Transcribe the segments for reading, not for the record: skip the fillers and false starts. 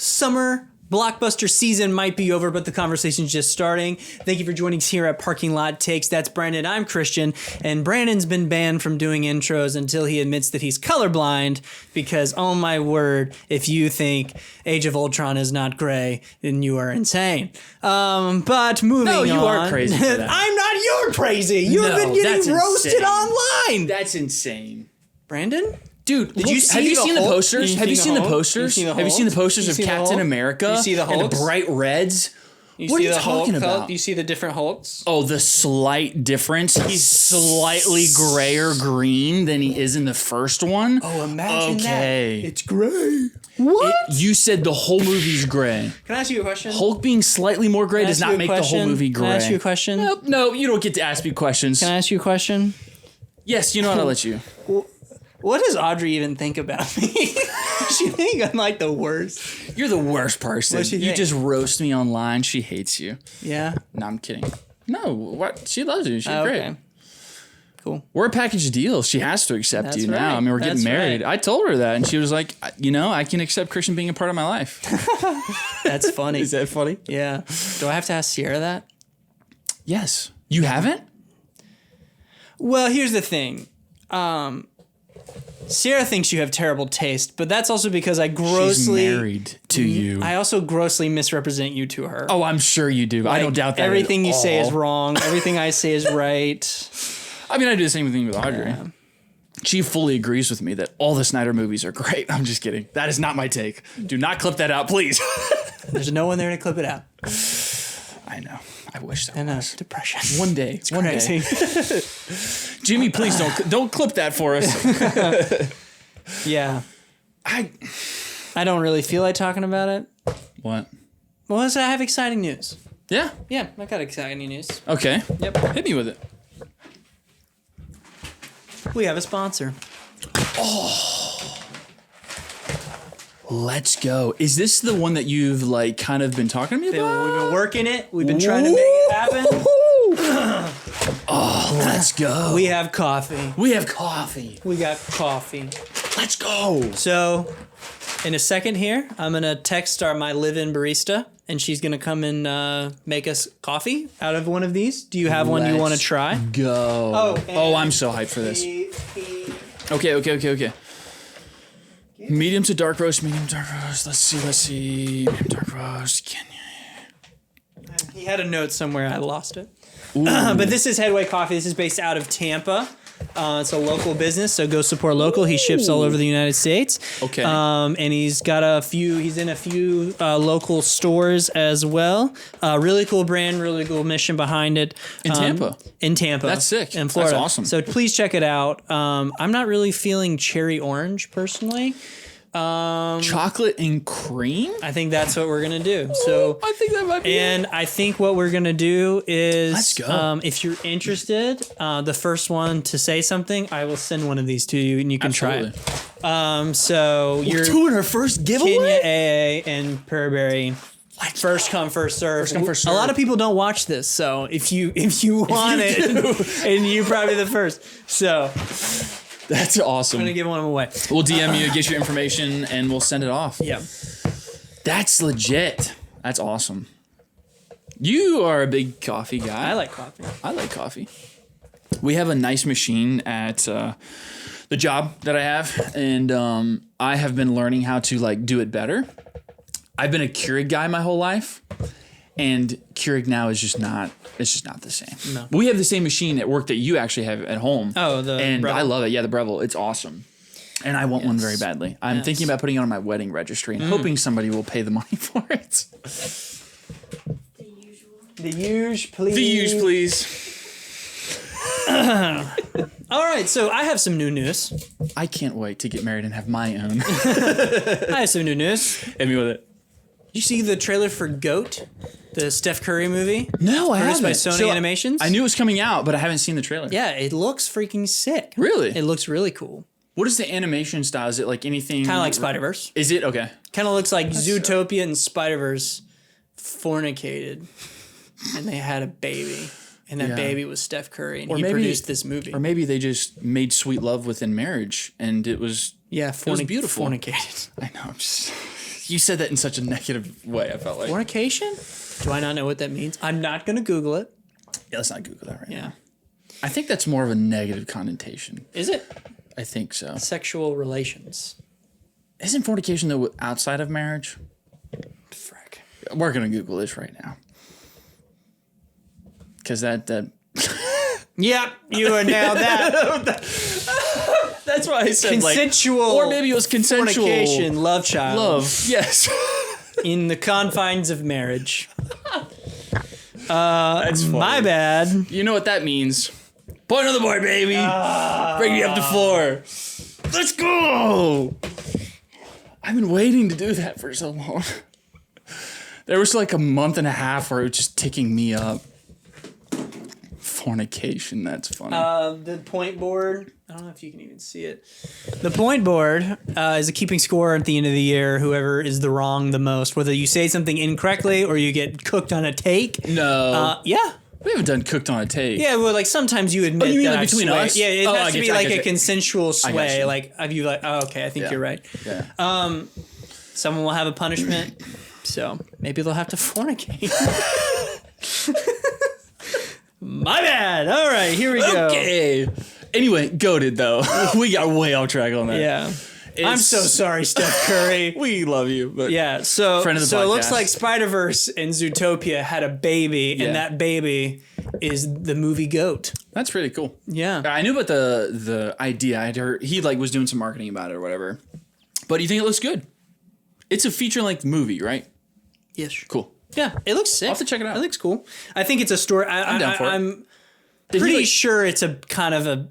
Summer blockbuster season might be over, but the conversation's just starting. Thank you for joining us here at Parking Lot Takes. That's Brandon. I'm Christian, and Brandon's been banned from doing intros until he admits that he's colorblind because, oh my word, if you think Age of Ultron is not gray, then you are insane. But moving on. No, you are crazy for that. I'm not. You're crazy. You have been getting roasted online. That's insane. Brandon? Dude, have you seen the posters? Have you seen the posters? Have you seen the posters of Captain America? You see the Hulks? And the bright reds? What are you talking about? You see the different Hulks? Oh, the slight difference. He's slightly grayer green than he is in the first one. Oh, imagine that. It's gray. What? You said the whole movie's gray. Can I ask you a question? Hulk being slightly more gray does not make the whole movie gray. Can I ask you a question? Nope, no, you don't get to ask me questions. Can I ask you a question? Yes, you know what, I'll let you. What does Audrey even think about me? She think I'm like the worst. You're the worst person. What's she You think? just roast me online. She hates you. Yeah? No, I'm kidding. No, what? She loves you. She's great. Okay. Cool. We're a package deal. She has to accept That's you now. right. I mean, we're getting That's married. right. I told her that, and she was like, I can accept Christian being a part of my life. That's funny. Is that funny? Yeah. Do I have to ask Sierra that? Yes. You haven't? Well, here's the thing. Sierra thinks you have terrible taste, but that's also because I grossly... She's married to you. I also grossly misrepresent you to her. Oh, I'm sure you do. I don't doubt that. Everything you say is all. wrong. Everything I say is right. I mean, I do the same thing with Audrey. Yeah. She fully agrees with me that all the Snyder movies are great. I'm just kidding. That is not my take. Do not clip that out, please. There's no one there to clip it out. I know. I wish there And was. depression. One day. It's one crazy. day. Jimmy, please don't clip that for us. Yeah. I don't really feel like talking about it. What? Well, I have exciting news. Yeah. Yeah, I got exciting news. Okay. Yep. Hit me with it. We have a sponsor. Let's go. Is this the one that you've like kind of been talking to me about? We've been working it. We've been trying to make it happen. Oh, let's go. We have coffee. We have coffee. We got coffee. Let's go. So, in a second here, I'm going to text my live-in barista, and she's going to come and make us coffee out of one of these. Do you have one you want to try? Go. Oh, I'm so hyped for this. Okay. Medium to dark roast, medium to dark roast. Let's see. Medium dark roast. Can you? He had a note somewhere. I lost it. But this is Headway Coffee. This is based out of Tampa. It's a local business, so go support local. He ships all over the United States. Okay. And he's in a few local stores as well. Really cool brand, really cool mission behind it. In Tampa. That's sick. In Florida. That's awesome. So please check it out. I'm not really feeling cherry orange personally. Chocolate and cream? I think that's what we're going to do. So I think that might be And I think what we're going to do is, Let's go. If you're interested, the first one to say something, I will send one of these to you and you can try it. So you're doing our first giveaway? Kenya AA and Perberry. First come, first serve. First come, first serve. A lot of people don't watch this, so if you want it, and you're probably the first. So That's awesome. I'm going to give one away. We'll DM you, get your information, and we'll send it off. Yeah. That's legit. That's awesome. You are a big coffee guy. I like coffee. I like coffee. We have a nice machine at the job that I have, and I have been learning how to like do it better. I've been a Keurig guy my whole life, and Keurig now is just not. It's just not the same. No. We have the same machine at work that you actually have at home. Oh, the and Breville. I love it. Yeah, the Breville. It's awesome. And I want one very badly. I'm thinking about putting it on my wedding registry and hoping somebody will pay the money for it. The huge, please. The huge, please. All right, so I have some new news. I can't wait to get married and have my own. I have some new news. Hit me with it. You see the trailer for GOAT, the Steph Curry movie? No, I Produced haven't. by Sony Animations? I knew it was coming out, but I haven't seen the trailer. Yeah, it looks freaking sick. Really? It looks really cool. What is the animation style? Is it like anything? Kind of like Spider-Verse. Is it? Okay. Kind of looks like Zootopia and Spider-Verse fornicated. And they had a baby. And that baby was Steph Curry. And he produced this movie. Or maybe they just made sweet love within marriage and it was Yeah, was beautiful. Fornicated. I know. I'm just You said that in such a negative way, I felt like. Fornication? Do I not know what that means? I'm not going to Google it. Yeah, let's not Google that right Yeah. now. I think that's more of a negative connotation. Is it? I think so. Sexual relations. Isn't fornication, though, outside of marriage? Frick. We're going to Google this right now. Because that Yep, you are now that. that's why I said Consensual. or maybe it was consensual. Fornication, love child. Love, yes. In the confines of marriage. That's funny. My bad. You know what that means. Point on the board, baby. Bring me up to 4. Let's go. I've been waiting to do that for so long. There was like a month and a half where it was just ticking me up. Fornication, that's funny. The point board, I don't know if you can even see it. The point board is a keeping score at the end of the year, whoever is the wrong the most, whether you say something incorrectly or you get cooked on a take. No. Yeah. We haven't done cooked on a take. Yeah, well, like sometimes you admit you mean that like I between sway. us? Yeah, it Oh, has I to get be you, I like get a you. consensual I got sway. you. Like, have you like, oh, okay, I think you're right. Yeah. Someone will have a punishment, so maybe they'll have to fornicate. My bad. All right, here we go. Okay. Anyway, goated though. We got way off track on that. Yeah. I'm so sorry, Steph Curry. We love you, but Yeah, so Friend of the it looks podcast. like Spider-Verse and Zootopia had a baby, Yeah. and that baby is the movie GOAT. that's pretty cool. Yeah. I knew about the idea. I'd heard he like was doing some marketing about it or whatever. But you think it looks good? It's a feature-length movie, right? Ish. Cool. Yeah, it looks sick. I'll have to check it out. It looks cool. I think it's a story. I'm down for it. I'm Did he, pretty like- sure it's a kind of a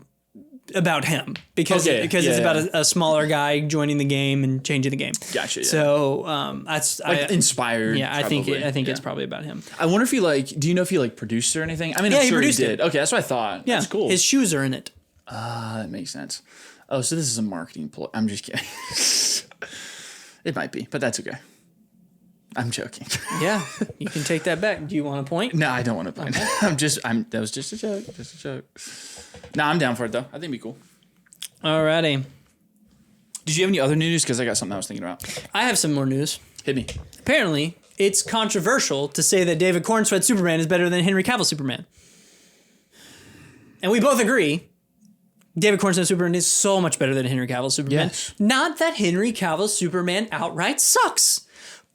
about him because Okay, it's yeah, about a smaller guy joining the game and changing the game. Gotcha. Yeah. So that's inspired. Yeah, I think it's probably about him. I wonder if he do you know if he produced it or anything? I mean, Yeah, I'm he sure he produced did. it. Okay, that's what I thought. Yeah, That's cool. His shoes are in it. That makes sense. Oh, so this is a marketing ploy. I'm just kidding. It might be, but that's okay. I'm joking. Yeah, you can take that back. Do you want a point? No, I don't want to play. That was just a joke. Just a joke. No, I'm down for it though. I think it'd be cool. Alrighty. Did you have any other news? Because I got something I was thinking about. I have some more news. Hit me. Apparently, it's controversial to say that David Cornsweat Superman is better than Henry Cavill Superman. And we both agree David Cornsweat Superman is so much better than Henry Cavill Superman. Yes. Not that Henry Cavill Superman outright sucks.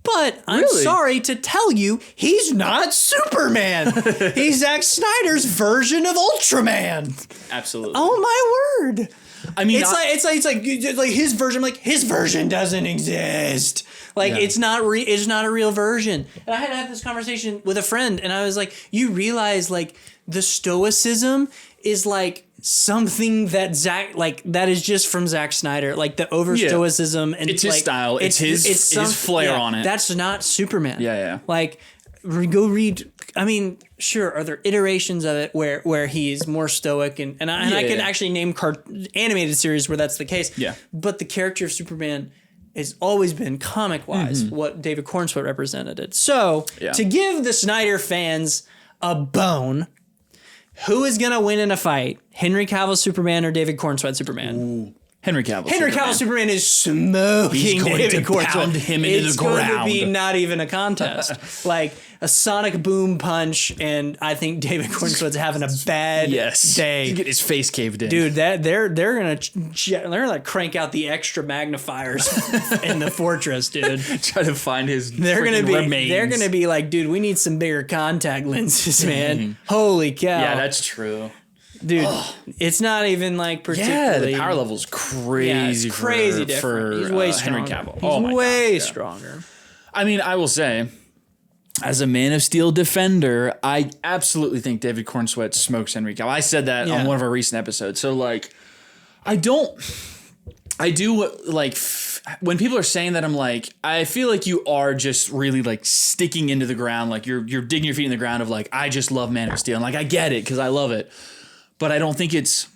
But I'm Really? sorry to tell you, he's not Superman. He's Zack Snyder's version of Ultraman. Absolutely. Oh my word. I mean, It's like his version. Like his version doesn't exist. Like Yeah. it's not a real version. And I had to have this conversation with a friend, and I was like, you realize like the stoicism is like something that that is just from Zack Snyder. Like the over stoicism and It's his style. It's his flair on it. That's not Superman. Yeah. Like go read. I mean, sure, are there iterations of it where he's more stoic and I can actually name animated series where that's the case. Yeah. But the character of Superman has always been comic wise what David Cornsweat represented it. So to give the Snyder fans a bone, who is gonna win in a fight? Henry Cavill Superman or David Cornsweat Superman? Ooh. Henry Cavill. Henry Cavill Superman is smoking He's going David to pound Cornsweat. him into It's the going ground. to be not even a contest. Like a sonic boom punch, and I think David Cornsweat's having a bad day. You get his face caved in. Dude, they're gonna crank out the extra magnifiers in the fortress, dude. Try to find his They're remains. gonna be like, dude, we need some bigger contact lenses, man. Holy cow. Yeah, that's true. Dude, it's not even like Yeah, particularly. the power level's crazy. it's crazy for, different. He's for way Henry stronger. Cavill. He's Oh my way gosh, yeah. stronger. I mean, I will say, as a Man of Steel defender, I absolutely think David Cornsweat smokes Henry Cavill. I said that on one of our recent episodes. So, like, I do, like, when people are saying that, I'm like, I feel like you are just really, like, sticking into the ground. Like, you're digging your feet in the ground of, like, I just love Man of Steel. And, like, I get it because I love it. But I don't think it's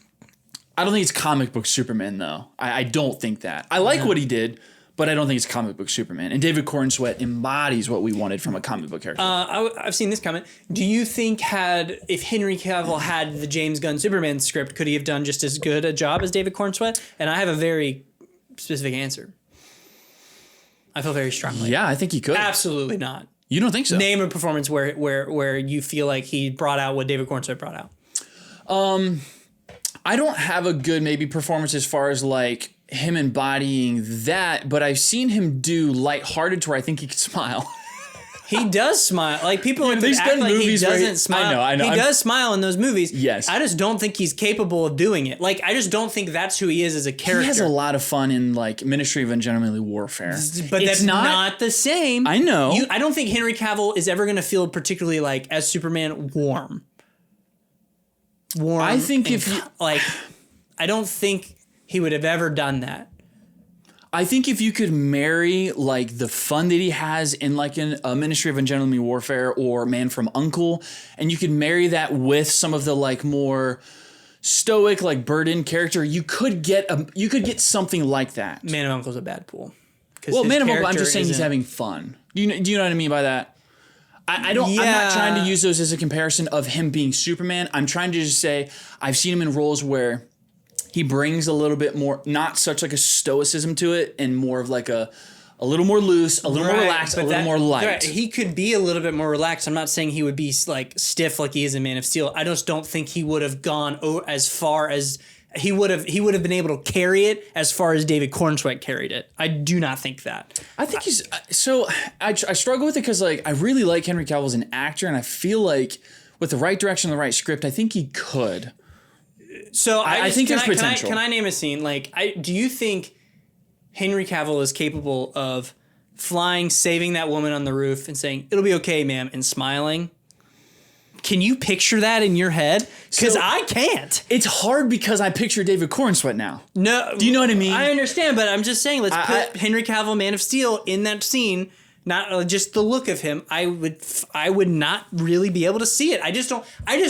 comic book Superman, though. I don't think that. I like what he did, but I don't think it's comic book Superman. And David Cornsweat embodies what we wanted from a comic book character. I've seen this comment. Do you think if Henry Cavill had the James Gunn Superman script, could he have done just as good a job as David Cornsweat? And I have a very specific answer. I feel very strongly. Yeah, I think he could. Absolutely not. You don't think so? Name a performance where you feel like he brought out what David Cornswet brought out. I don't have a good maybe performance as far as like him embodying that, but I've seen him do lighthearted to where I think he could smile. He does smile. Like people like to There's act been like he movies where doesn't smile. I know. He does smile in those movies. Yes. I just don't think he's capable of doing it. Like I just don't think that's who he is as a character. He has a lot of fun in like Ministry of Ungentlemanly Warfare. But it's that's not the same. I know. I don't think Henry Cavill is ever going to feel particularly like as Superman warm. I think I don't think he would have ever done that. I think if you could marry like the fun that he has in like a Ministry of Ungentlemanly Warfare or Man from U.N.C.L.E., and you could marry that with some of the like more stoic like burden character, you could get something like that. Man of U.N.C.L.E. is a bad pool. Well, Man of U.N.C.L.E., I'm just saying he's having fun. Do you know what I mean by that? I don't. Yeah. I'm not trying to use those as a comparison of him being Superman. I'm trying to just say I've seen him in roles where he brings a little bit more, not such like a stoicism to it, and more of like a little more loose, a little more relaxed, a little more light. Right. He could be a little bit more relaxed. I'm not saying he would be like stiff like he is in Man of Steel. I just don't think he would have gone as far as he would have been able to carry it as far as David Cornswet carried it. I do not think that. I think he's so. I struggle with it because like I really like Henry Cavill as an actor, and I feel like with the right direction, the right script, I think he could. So I think there's potential. Can I name a scene? Like, do you think Henry Cavill is capable of flying, saving that woman on the roof, and saying "It'll be okay, ma'am," and smiling? Can you picture that in your head? Because so, I can't. It's hard because I picture David Cornswet now. No, do you know what I mean? I understand, but I'm just saying. Let's put Henry Cavill, Man of Steel, in that scene. Not just the look of him. I would not really be able to see it. I just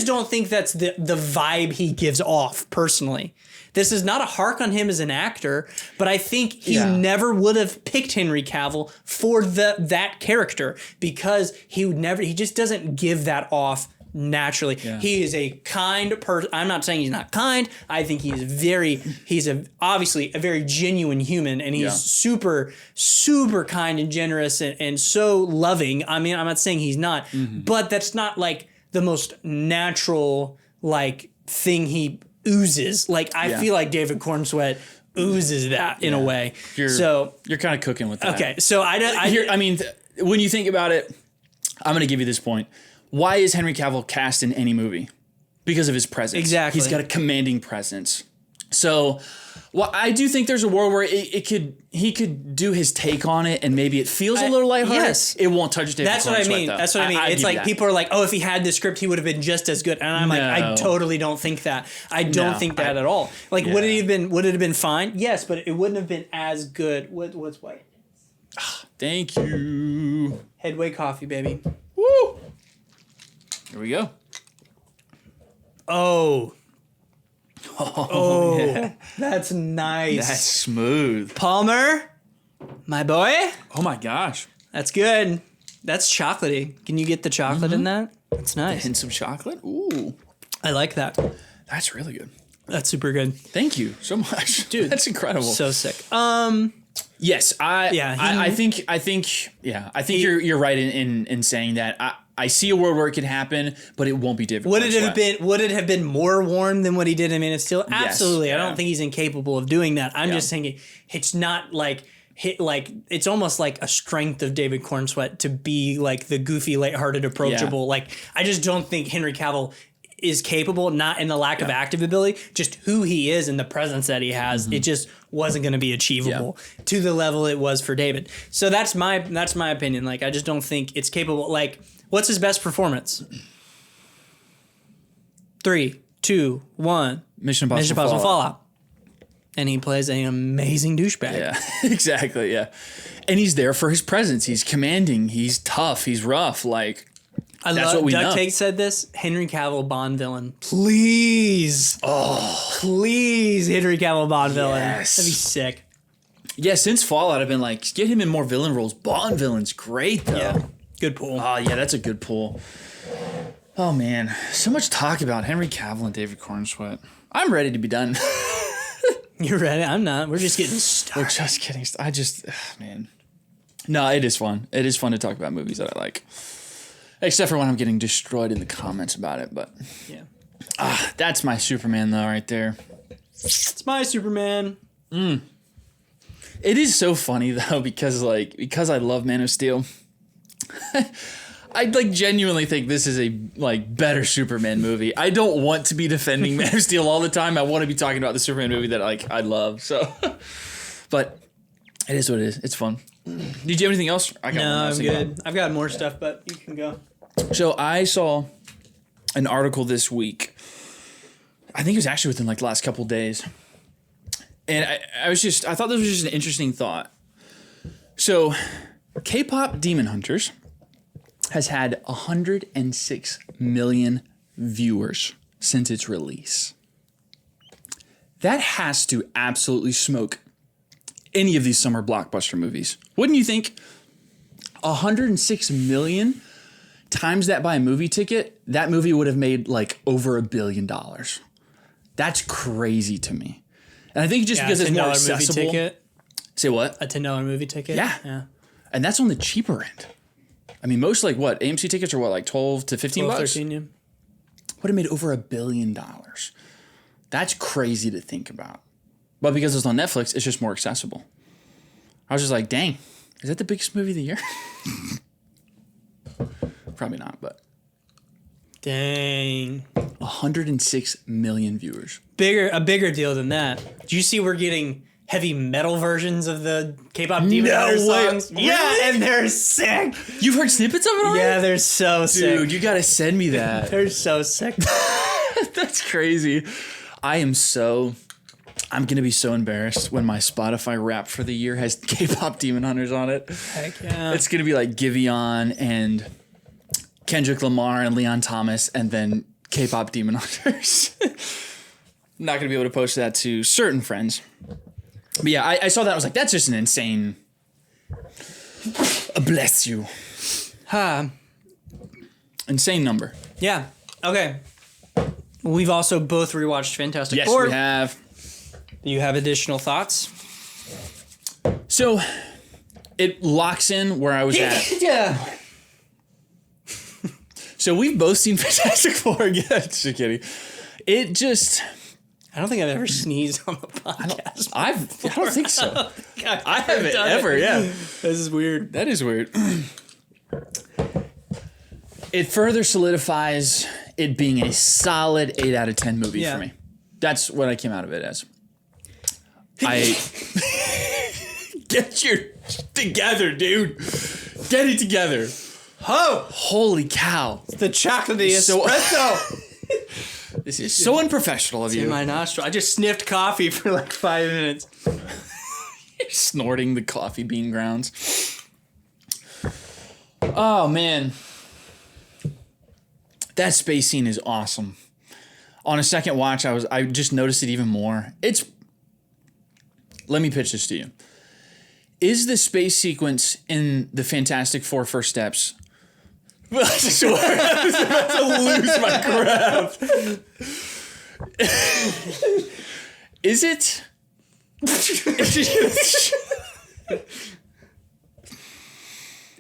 don't think that's the vibe he gives off personally. This is not a hark on him as an actor, but I think he never would have picked Henry Cavill for that character because he just doesn't give that off naturally. Yeah. He is a kind person. I'm not saying he's not kind. I think he's obviously a very genuine human, and he's super, super kind and generous and so loving. I mean, I'm not saying he's not, but that's not like the most natural like thing he oozes. Like I feel like David Cornswet oozes that in a way. You're kind of cooking with that. Okay, so I mean, when you think about it, I'm going to give you this point. Why is Henry Cavill cast in any movie? Because of his presence. Exactly. He's got a commanding presence. So, well, I do think there's a world where he could do his take on it, and maybe it feels a little lighthearted. Yes, it won't touch David. That's what I mean. Though. That's what I mean. It's like people are like, "Oh, if he had the script, he would have been just as good." And I'm like, I totally don't think that. I don't think that at all. Like, would it have been? Would it have been fine? Yes, but it wouldn't have been as good. What's white? Thank you. Headway Coffee, baby. Woo. Here we go. Oh, yeah. That's nice. That's smooth. Palmer, my boy. Oh my gosh. That's good. That's chocolatey. Can you get the chocolate in that? That's nice. And some chocolate? Ooh. I like that. That's really good. That's super good. Thank you so much. Dude, that's incredible. So sick. Yes, I think you're right in saying that. I see a world where it could happen, but it won't be David. Would it have been more warm than what he did in Man of Steel? Absolutely. Yes, I don't think he's incapable of doing that. I'm just saying it's not like it's almost like a strength of David Cornswet to be like the goofy, lighthearted, approachable. Yeah. Like I just don't think Henry Cavill is capable, not in the lack of active ability, just who he is and the presence that he has. It just wasn't going to be achievable to the level it was for David. So that's my opinion. Like I just don't think it's capable. Like what's his best performance? 3, 2, 1. Mission Impossible Fallout. And he plays an amazing douchebag. Yeah, exactly. Yeah, and he's there for his presence. He's commanding. He's tough. He's rough. Like. That's what we know. Duck Tate said this. Henry Cavill Bond villain. Please. Oh. Please, Henry Cavill Bond villain. Yes. That'd be sick. Yeah, since Fallout, I've been like, get him in more villain roles. Bond villain's great, though. Yeah. Good pull. Oh, yeah, that's a good pull. Oh, man. So much talk about Henry Cavill and David Cornswet. I'm ready to be done. You're ready? I'm not. We're just getting started. We're just getting started. Man. No, it is fun. It is fun to talk about movies that I like. Except for when I'm getting destroyed in the comments about it. But Yeah. that's my Superman, though, right there. It's my Superman. It is so funny, though, because I love Man of Steel. I genuinely think this is a better Superman movie. I don't want to be defending Man of Steel all the time. I want to be talking about the Superman movie that I love. So, but it is what it is. It's fun. Did you have anything else? No, I'm good. I've got more stuff, but you can go. So I saw an article this week. I think it was actually within the last couple days, and I thought this was just an interesting thought. So, K-pop Demon Hunters has had 106 million viewers since its release. That has to absolutely smoke any of these summer blockbuster movies. Wouldn't you think? 106 million times that by a movie ticket, that movie would have made over $1 billion. That's crazy to me. And I think just because it's more accessible. Movie ticket. Say what? A $10 movie ticket? Yeah. And that's on the cheaper end. I mean, most AMC tickets are 12 to 15 bucks? 13, yeah. Would have made over $1 billion. That's crazy to think about. But because it's on Netflix, it's just more accessible. I was just like, dang, is that the biggest movie of the year? Probably not, but. Dang. 106 million viewers. A bigger deal than that. Do you see we're getting heavy metal versions of the K-pop Demon Hunter songs? Really? Yeah, and they're sick. You've heard snippets of it already? Yeah, they're so sick. Dude, you gotta send me that. They're so sick. That's crazy. I'm gonna be so embarrassed when my Spotify rap for the year has K-pop Demon Hunters on it. Heck yeah. It's gonna be Giveon and Kendrick Lamar and Leon Thomas and then K-pop Demon Hunters. Not gonna be able to post that to certain friends. But yeah, I saw that. I was like, that's just an insane. Bless you. Insane number. Yeah. Okay. We've also both rewatched Fantastic Yes, Four. we have. Do you have additional thoughts? So it locks in where I was at. Yeah. So we've both seen Fantastic Four again. Just kidding. It just. I don't think I've ever sneezed on the podcast. I don't think so. I haven't done ever. it. Yeah. This is weird. That is weird. It further solidifies it being a solid 8 out of 10 movie for me. That's what I came out of it as. Get your together, dude. Get it together. Oh, Holy cow. the chocolatey espresso. This is so unprofessional of you. In my nostril. I just sniffed coffee for 5 minutes. You're snorting the coffee bean grounds. Oh, man. That space scene is awesome. On a second watch, I just noticed it even more. Let me pitch this to you. Is the space sequence in the Fantastic Four First Steps? I swear I was about to lose my crap. Is it?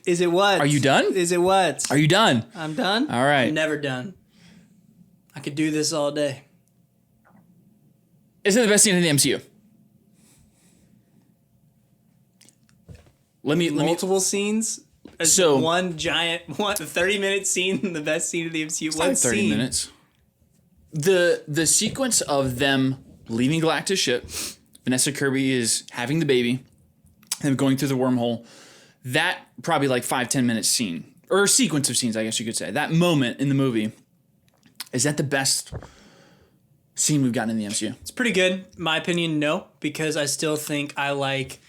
Is it what? Are you done? Is it what? Are you done? I'm done? All right. I'm never done. I could do this all day. Is it the best scene in the MCU? Multiple scenes? So one giant 30-minute scene, the best scene of the MCU. It's like 30 minutes. The sequence of them leaving Galactus' ship, Vanessa Kirby is having the baby, and going through the wormhole, that probably 5-10 minute scene, or sequence of scenes, I guess you could say. That moment in the movie, is that the best scene we've gotten in the MCU? It's pretty good. My opinion, no, because I still think I like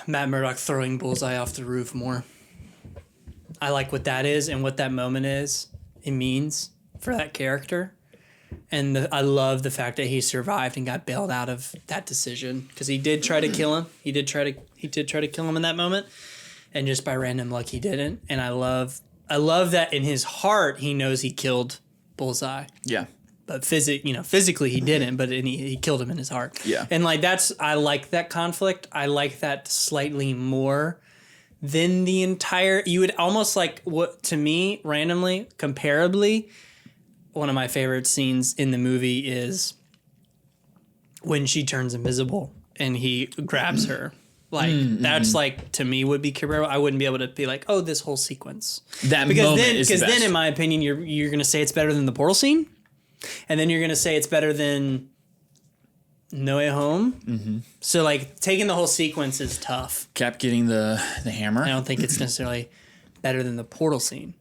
Matt Murdock throwing Bullseye off the roof more. I like what that is and what that moment is. It means for that character. And I love the fact that he survived and got bailed out of that decision, because he did try to kill him. He did try to kill him in that moment, and just by random luck he didn't. And I love that in his heart he knows he killed Bullseye. Yeah. but physically he didn't, but he killed him in his heart. Yeah. And like I like that conflict. I like that slightly more than the entire. You would almost like what to me randomly, comparably. One of my favorite scenes in the movie is when she turns invisible and he grabs her. Like that's like to me would be comparable. I wouldn't be able to be like, oh, this whole sequence. That moment is the best. Because then, in my opinion, you're gonna say it's better than the portal scene, and then you're gonna say it's better than No Way Home. Mm-hmm. So like taking the whole sequence is tough. Cap getting the hammer. I don't think it's necessarily better than the portal scene,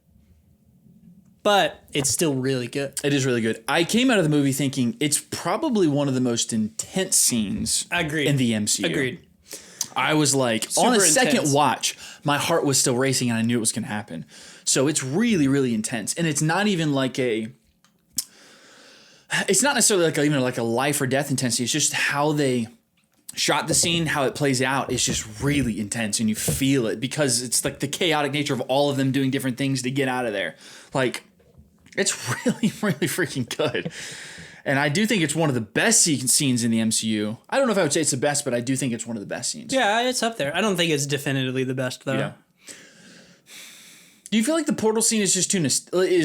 but it's still really good. It is really good. I came out of the movie thinking it's probably one of the most intense scenes in the MCU. Agreed. I was like, Super on a intense. second watch, my heart was still racing and I knew it was going to happen. So it's really, really intense. And it's not even like it's not necessarily like even like a life or death intensity. It's just how they shot the scene, how it plays out. It's just really intense and you feel it because it's like the chaotic nature of all of them doing different things to get out of there. Like, it's really, really freaking good. And I do think it's one of the best scenes in the MCU. I don't know if I would say it's the best, but I do think it's one of the best scenes. Yeah, it's up there. I don't think it's definitively the best, though. Yeah. Do you feel like the portal scene is just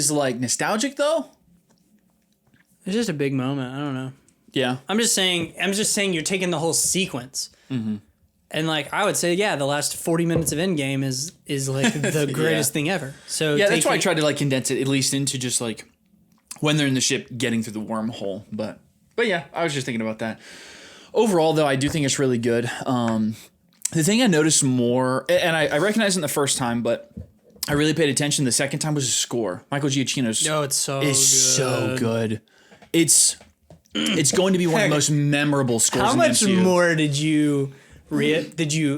like nostalgic, though? It's just a big moment. I don't know. Yeah. I'm just saying you're taking the whole sequence. Mm-hmm. And like I would say, yeah, the last 40 minutes of Endgame is like the greatest thing ever. So yeah, that's why I tried to like condense it at least into just like when they're in the ship getting through the wormhole. But yeah, I was just thinking about that. Overall, though, I do think it's really good. The thing I noticed more, and I recognized it the first time, but I really paid attention the second time was the score. Michael Giacchino's so good. It's going to be one of the most memorable scores How in the much MCU. more did you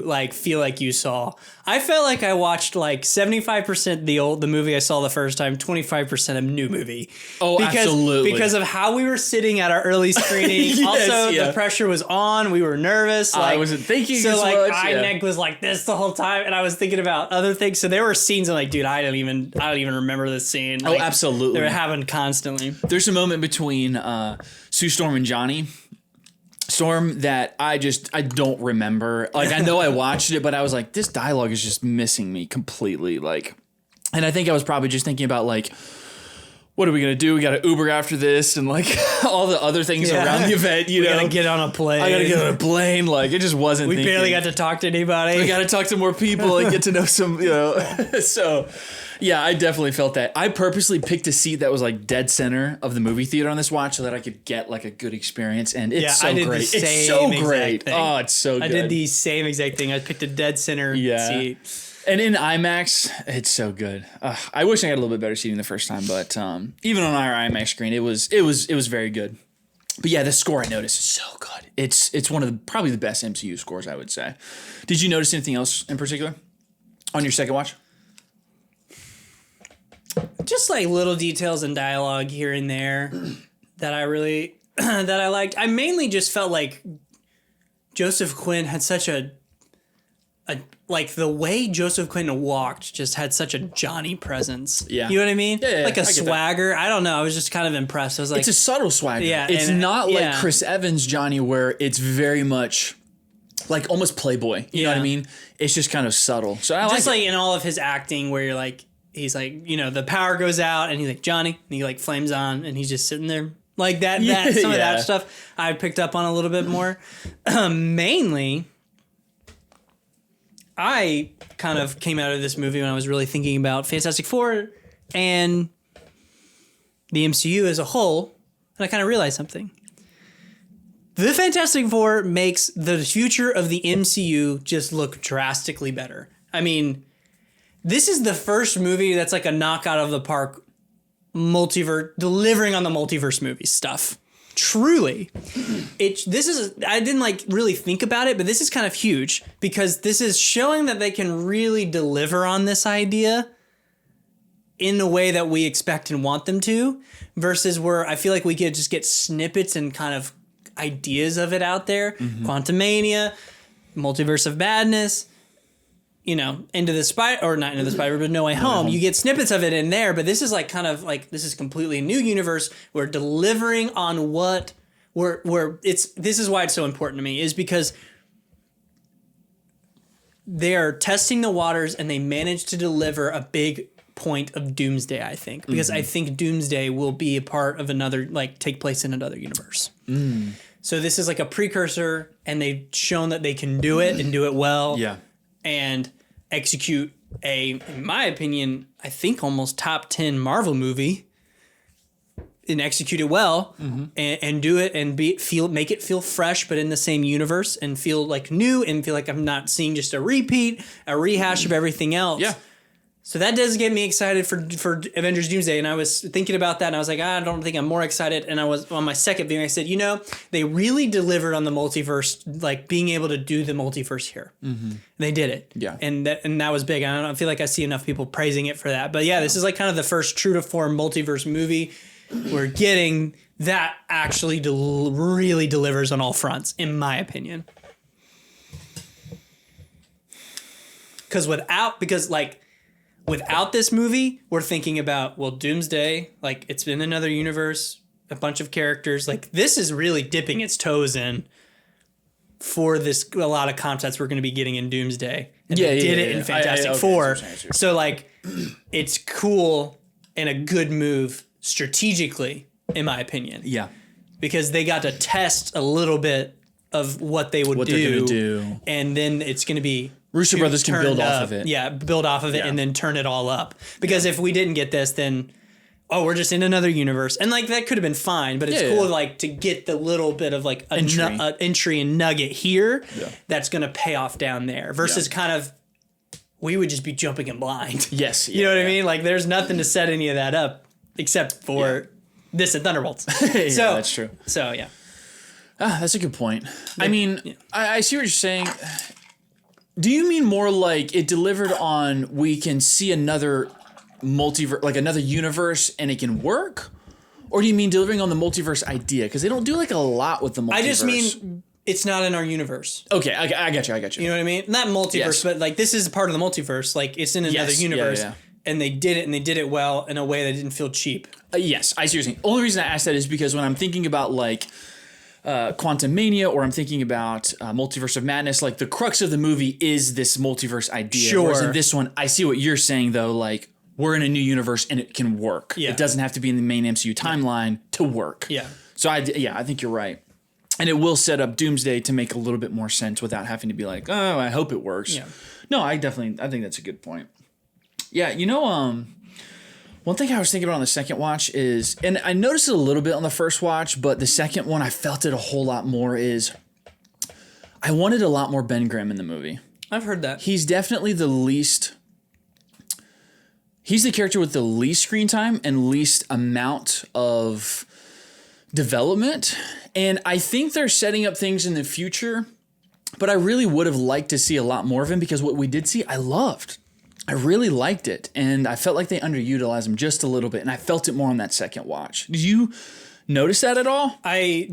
like feel like you saw? I felt like I watched like 75% the movie I saw the first time, 25% a new movie. Oh, absolutely. Because of how we were sitting at our early screening. The pressure was on. We were nervous. I wasn't thinking so as like much. my neck was like this the whole time, and I was thinking about other things. So there were scenes I'm like, dude, I don't even remember this scene. Like, absolutely. They were happening constantly. There's a moment between Sue Storm and Johnny Storm that I don't remember. Like, I know I watched it, but I was like, this dialogue is just missing me completely. Like, and I think I was probably just thinking about like, what are we gonna do? We gotta Uber after this, and like all the other things around the event. You know, gotta get on a plane. I gotta get on a plane. Like, it just wasn't. We barely got to talk to anybody. We gotta talk to more people and get to know some. You know, so. Yeah, I definitely felt that. I purposely picked a seat that was like dead center of the movie theater on this watch so that I could get like a good experience. And it's so great. It's so great. Oh, it's so good. I did the same exact thing. I picked a dead center seat. And in IMAX, it's so good. I wish I had a little bit better seating the first time, but even on our IMAX screen, it was very good. But yeah, the score I noticed is so good. It's one of probably the best MCU scores, I would say. Did you notice anything else in particular on your second watch? Just like little details and dialogue here and there that I really that I liked. I mainly just felt like Joseph Quinn had such a like the way Joseph Quinn walked just had such a Johnny presence. Yeah. You know what I mean? Yeah, like a swagger. I don't know. I was just kind of impressed. I was like, it's a subtle swagger. Yeah. It's not like Chris Evans' Johnny where it's very much like almost Playboy. You know what I mean? It's just kind of subtle. So I just like in all of his acting where you're like, he's like, you know, the power goes out and he's like, Johnny, and he like flames on and he's just sitting there like that. Some of that stuff I picked up on a little bit more. Mainly, I kind of came out of this movie when I was really thinking about Fantastic Four and the MCU as a whole, and I kind of realized something. The Fantastic Four makes the future of the MCU just look drastically better. I mean, this is the first movie that's like a knockout of the park delivering on the multiverse movie stuff. Truly. I didn't like really think about it, but this is kind of huge because this is showing that they can really deliver on this idea in the way that we expect and want them to, versus where I feel like we could just get snippets and kind of ideas of it out there. Mm-hmm. Quantumania, Multiverse of Madness. Into the Spider, or not Into the Spider, but No Way Home, you get snippets of it in there, but this is like kind of like, this is completely new universe. We're delivering on what this is why it's so important to me, is because they are testing the waters and they managed to deliver a big point of Doomsday, I think, because I think Doomsday will be a part of another, like, take place in another universe. So this is like a precursor, and they've shown that they can do it and do it well. Yeah. And execute in my opinion, I think almost top 10 Marvel movie, and execute it well, and do it and make it feel fresh, but in the same universe, and feel like new, and feel like I'm not seeing just a rehash of everything else. Yeah. So that does get me excited for Avengers Doomsday. And I was thinking about that, and I was like, I don't think I'm more excited. And I was on my second viewing, I said, they really delivered on the multiverse, like being able to do the multiverse here. They did it. Yeah. And that was big. I feel like I see enough people praising it for that. But yeah, this is like kind of the first true to form multiverse movie. We're getting that actually really delivers on all fronts, in my opinion. Without this movie, we're thinking about, well, Doomsday, like, it's in another universe, a bunch of characters. Like, this is really dipping its toes in for a lot of concepts we're going to be getting in Doomsday. And they did it in Fantastic Four. So, like, it's cool and a good move strategically, in my opinion. Yeah. Because they got to test a little bit of what they would they're going to do. And then it's going to be... Russo Brothers can build off of it. Yeah, build off of it and then turn it all up. Because if we didn't get this, then, we're just in another universe. And, like, that could have been fine, but it's cool, like, to get the little bit of, like, entry and nugget here that's going to pay off down there. Versus kind of, we would just be jumping in blind. Yes. You know what I mean? Like, there's nothing to set any of that up except for this and Thunderbolts. So that's true. So, yeah. That's a good point. I mean, I see what you're saying. Do you mean more like it delivered on, we can see another multiverse, like another universe, and it can work? Or do you mean delivering on the multiverse idea? Because they don't do like a lot with the multiverse. I just mean it's not in our universe. Okay, I got you. You know what I mean? Not multiverse, but like this is part of the multiverse. Like it's in another universe. And they did it, and they did it well in a way that didn't feel cheap. Yes, I see what you're saying. Only reason I asked that is because when I'm thinking about like Quantum Mania, or I'm thinking about Multiverse of Madness, like the crux of the movie is this multiverse idea. Sure. Whereas in this one, I see what you're saying though, like we're in a new universe and it can work. Yeah. It doesn't have to be in the main MCU timeline to work. Yeah. So I think you're right. And it will set up Doomsday to make a little bit more sense without having to be like, oh, I hope it works. Yeah. No, I think that's a good point. Yeah, one thing I was thinking about on the second watch is, and I noticed it a little bit on the first watch, but the second one I felt it a whole lot more, is I wanted a lot more Ben Grimm in the movie. I've heard that. He's definitely he's the character with the least screen time and least amount of development. And I think they're setting up things in the future, but I really would have liked to see a lot more of him, because what we did see, I loved. I really liked it, and I felt like they underutilized him just a little bit, and I felt it more on that second watch. Did you notice that at all? I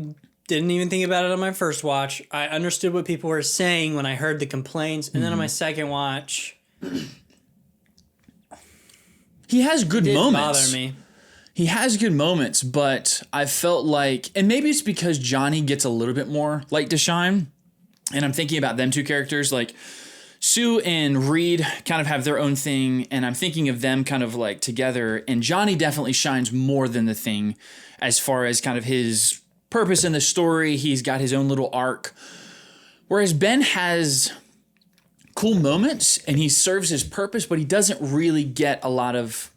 didn't even think about it on my first watch. I understood what people were saying when I heard the complaints, and then on my second watch, he has good moments. Bother me. He has good moments, but I felt like, and maybe it's because Johnny gets a little bit more light to shine, and I'm thinking about them two characters, like Sue and Reed kind of have their own thing, and I'm thinking of them kind of like together, and Johnny definitely shines more than the Thing as far as kind of his purpose in the story. He's got his own little arc, whereas Ben has cool moments and he serves his purpose, but he doesn't really get a lot of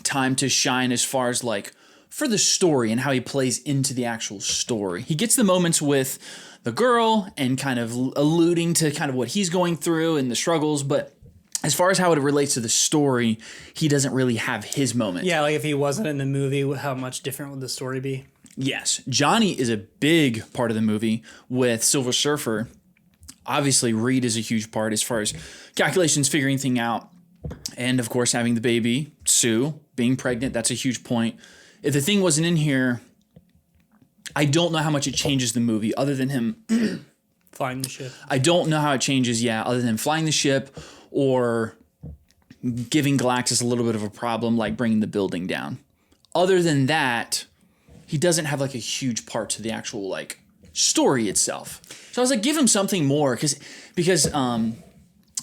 time to shine as far as like for the story and how he plays into the actual story. He gets the moments with the girl and kind of alluding to kind of what he's going through and the struggles, but as far as how it relates to the story, he doesn't really have his moment. Yeah, like if he wasn't in the movie, how much different would the story be? Yes. Johnny is a big part of the movie with Silver Surfer. Obviously, Reed is a huge part as far as calculations, figuring things out, and of course having the baby, Sue, being pregnant. That's a huge point. If the Thing wasn't in here, I don't know how much it changes the movie other than him Flying the ship. I don't know how it changes, other than flying the ship or giving Galactus a little bit of a problem, like bringing the building down. Other than that, he doesn't have like a huge part to the actual like story itself. So I was like, give him something more because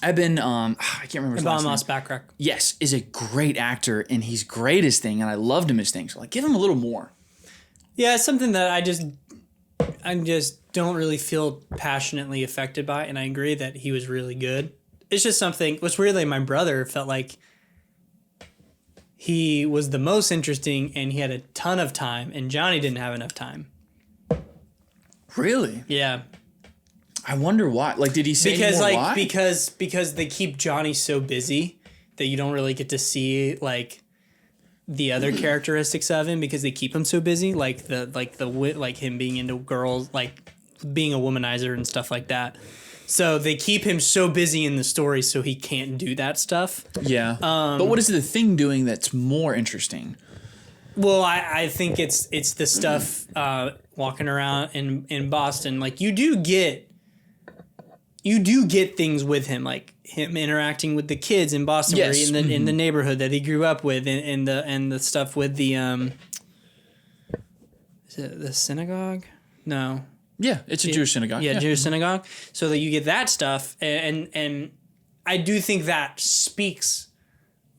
I've been I can't remember his last name. Backrack. Yes, is a great actor and he's great as Thing, and I loved him as Thing. So like, give him a little more. Yeah, it's something that I just don't really feel passionately affected by, and I agree that he was really good. It's just something. What's weirdly, my brother felt like he was the most interesting, and he had a ton of time, and Johnny didn't have enough time. Really? Yeah. I wonder why. Like, did he say why? Because they keep Johnny so busy that you don't really get to see like the other characteristics of him because they keep him so busy, like him being into girls, like being a womanizer and stuff like that. So they keep him so busy in the story so he can't do that stuff. Yeah. But what is the Thing doing that's more interesting? Well, I think it's the stuff walking around in Boston. Like you do get things with him, like him interacting with the kids in Boston, yes. where in the neighborhood that he grew up with, and the stuff with the is it the synagogue? No. Yeah, it's a Jewish synagogue. Yeah, Jewish synagogue. So that you get that stuff, and I do think that speaks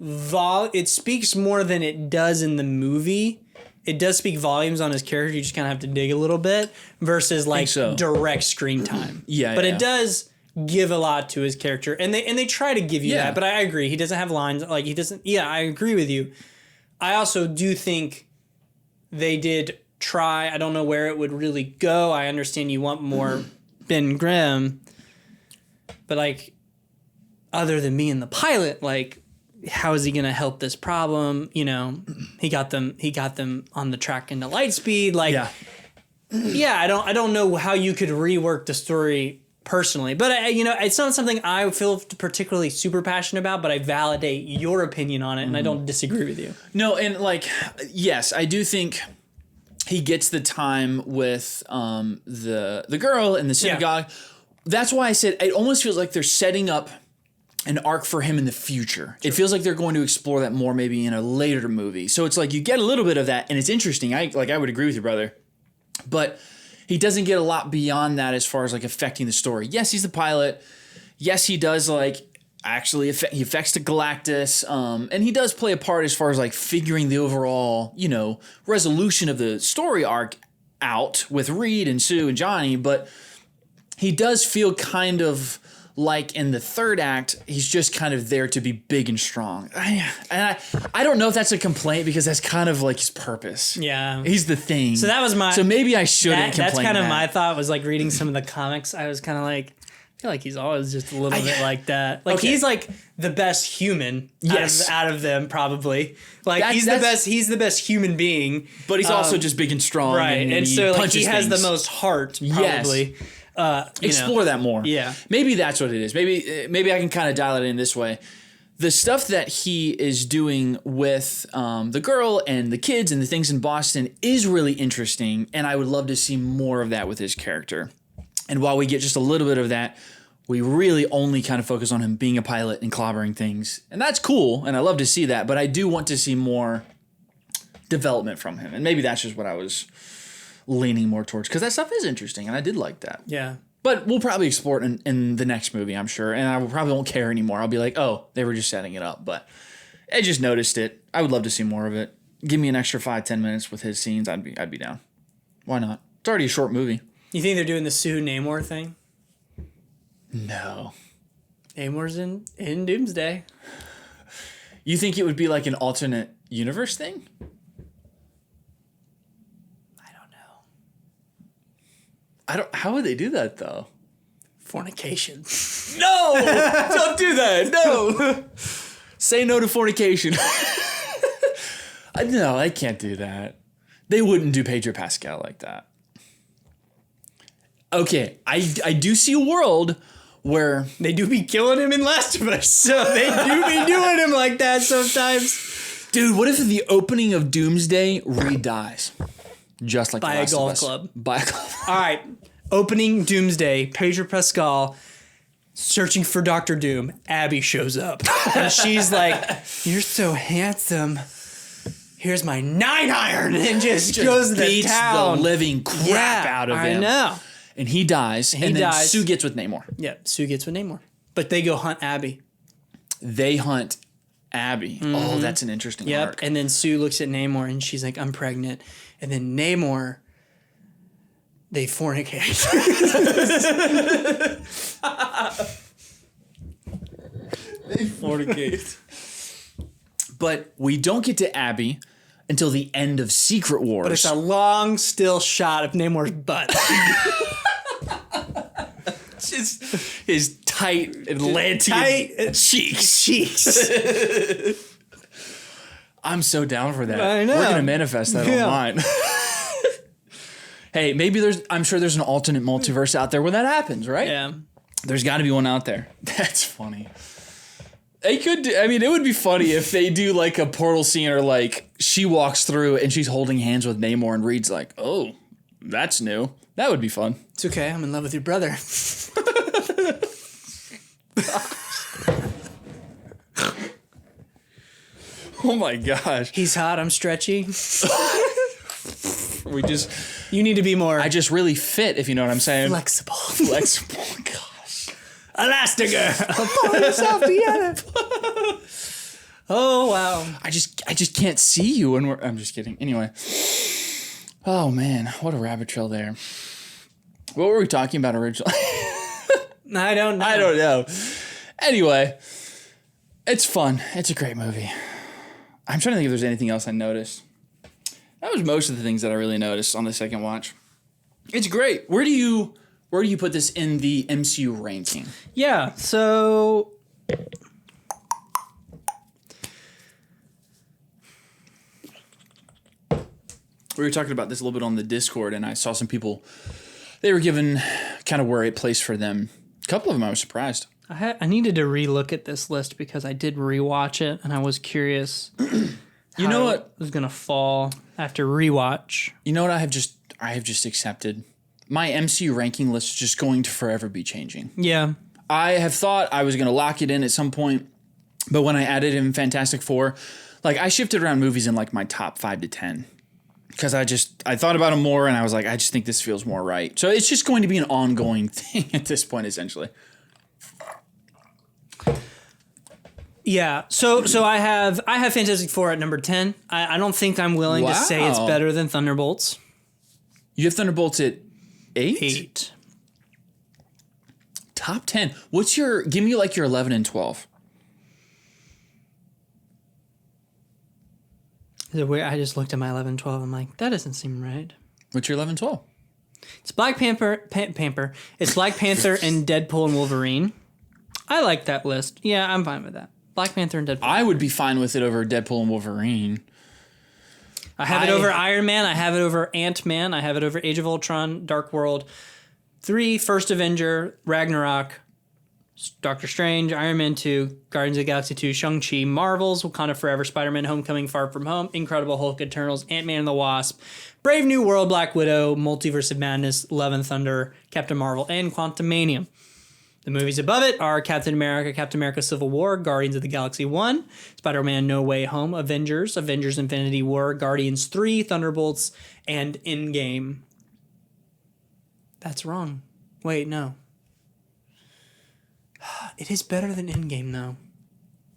it speaks more than it does in the movie. It does speak volumes on his character. You just kind of have to dig a little bit versus like direct screen time. But it does give a lot to his character, and they try to give you that. But I agree, he doesn't have lines. Like he doesn't. Yeah, I agree with you. I also do think they did try. I don't know where it would really go. I understand you want more Ben Grimm, but like other than being the pilot, like how is he going to help this problem? You know, he got them on the track into light speed. Like, I don't know how you could rework the story personally, but it's not something I feel particularly super passionate about, but I validate your opinion on it, and I don't disagree with you. No, and like, yes, I do think he gets the time with the girl in the synagogue. Yeah. That's why I said it almost feels like they're setting up an arc for him in the future. Sure. It feels like they're going to explore that more maybe in a later movie. So it's like you get a little bit of that, and it's interesting. I would agree with you, brother. But he doesn't get a lot beyond that as far as like affecting the story. Yes, he's the pilot. Yes, he does like actually he affects the Galactus. And he does play a part as far as like figuring the overall, resolution of the story arc out with Reed and Sue and Johnny. But he does feel kind of like in the third act, he's just kind of there to be big and strong. I don't know if that's a complaint because that's kind of like his purpose. Yeah. He's the Thing. So that was So maybe I shouldn't complain. That's kind of my thought, was like reading some of the comics. I was kind of like, I feel like he's always just a little bit like that. Like he's like the best human out of them, probably. Like he's the best human being. But he's also just big and strong. Right. And so like he has the most heart, probably. Yes. Explore that more. Yeah. Maybe that's what it is. Maybe I can kind of dial it in this way. The stuff that he is doing with the girl and the kids and the things in Boston is really interesting, and I would love to see more of that with his character. And while we get just a little bit of that, we really only kind of focus on him being a pilot and clobbering things. And that's cool, and I love to see that, but I do want to see more development from him. And maybe that's just what I was leaning more towards, because that stuff is interesting, and I did like that. Yeah. But we'll probably explore it in the next movie, I'm sure, and I probably won't care anymore. I'll be like, oh, they were just setting it up. But I just noticed it. I would love to see more of it. Give me an extra 5-10 minutes with his scenes. I'd be down. Why not? It's already a short movie. You think they're doing the Sue Namor thing? No. Namor's in Doomsday. You think it would be like an alternate universe thing? How would they do that, though? Fornication. No! Don't do that. No. Say no to fornication. No, I can't do that. They wouldn't do Pedro Pascal like that. Okay, I do see a world where they do be killing him in Last of Us, so they do be doing him like that sometimes. Dude, what if at the opening of Doomsday, Reed dies? Just like by the Last a golf of Us. club. By a golf club. All right. Opening Doomsday, Pedro Pascal searching for Doctor Doom. Abby shows up. And she's like, "You're so handsome. Here's my 9-iron," and just goes to the town. The living crap out of him. I know. And he dies. And then Sue gets with Namor. Yeah, Sue gets with Namor. But they go hunt Abby. They hunt Abby. Mm-hmm. Oh, that's an interesting arc. And then Sue looks at Namor and she's like, "I'm pregnant." And then Namor, they fornicate. They fornicate. But we don't get to Abby until the end of Secret Wars. But it's a long still shot of Namor's butt. Just his tight Atlantean cheeks. I'm so down for that. I know. We're gonna manifest that online. Hey, I'm sure there's an alternate multiverse out there where that happens, right? Yeah. There's got to be one out there. That's funny. It would be funny if they do like a portal scene or like she walks through and she's holding hands with Namor and Reed's like, "Oh, that's new." That would be fun. It's okay. I'm in love with your brother. Oh my gosh. He's hot. I'm stretchy. You need to be more. I just really fit, if you know what I'm saying. Flexible. Gosh. Elastigirl. Pull yourself together. Oh wow. I just can't see you when I'm just kidding. Anyway. Oh man, what a rabbit trail there. What were we talking about originally? I don't know. Anyway, it's fun. It's a great movie. I'm trying to think if there's anything else I noticed. That was most of the things that I really noticed on the second watch. It's great. Where do you put this in the MCU ranking? Yeah, so we were talking about this a little bit on the Discord, and I saw some people, they were given kind of where it placed for them. A couple of them I was surprised. I needed to relook at this list because I did rewatch it, and I was curious You know what? it was going to fall after rewatch. You know what I have just accepted? My MCU ranking list is just going to forever be changing. Yeah. I have thought I was going to lock it in at some point, but when I added in Fantastic Four, like I shifted around movies in like my top 5 to 10 because I thought about them more and I was like, I just think this feels more right. So it's just going to be an ongoing thing at this point, essentially. Yeah, so I have Fantastic Four at number 10. I don't think I'm willing to say it's better than Thunderbolts. You have Thunderbolts at 8? 8. Top 10. Give me like your 11 and 12. I just looked at my 11, 12. I'm like, that doesn't seem right. What's your 11, 12? It's Black Panther. It's Black Panther and Deadpool and Wolverine. I like that list. Yeah, I'm fine with that. Black Panther and Deadpool. I would be fine with it over Deadpool and Wolverine. I have it over Iron Man. I have it over Ant-Man. I have it over Age of Ultron, Dark World 3, First Avenger, Ragnarok, Doctor Strange, Iron Man 2, Guardians of the Galaxy 2, Shang-Chi, Marvels, Wakanda Forever, Spider-Man, Homecoming, Far From Home, Incredible Hulk, Eternals, Ant-Man and the Wasp, Brave New World, Black Widow, Multiverse of Madness, Love and Thunder, Captain Marvel, and Quantumania. The movies above it are Captain America Civil War, Guardians of the Galaxy 1, Spider-Man No Way Home, Avengers Infinity War, Guardians 3, Thunderbolts, and Endgame. That's wrong. Wait, no. It is better than Endgame, though.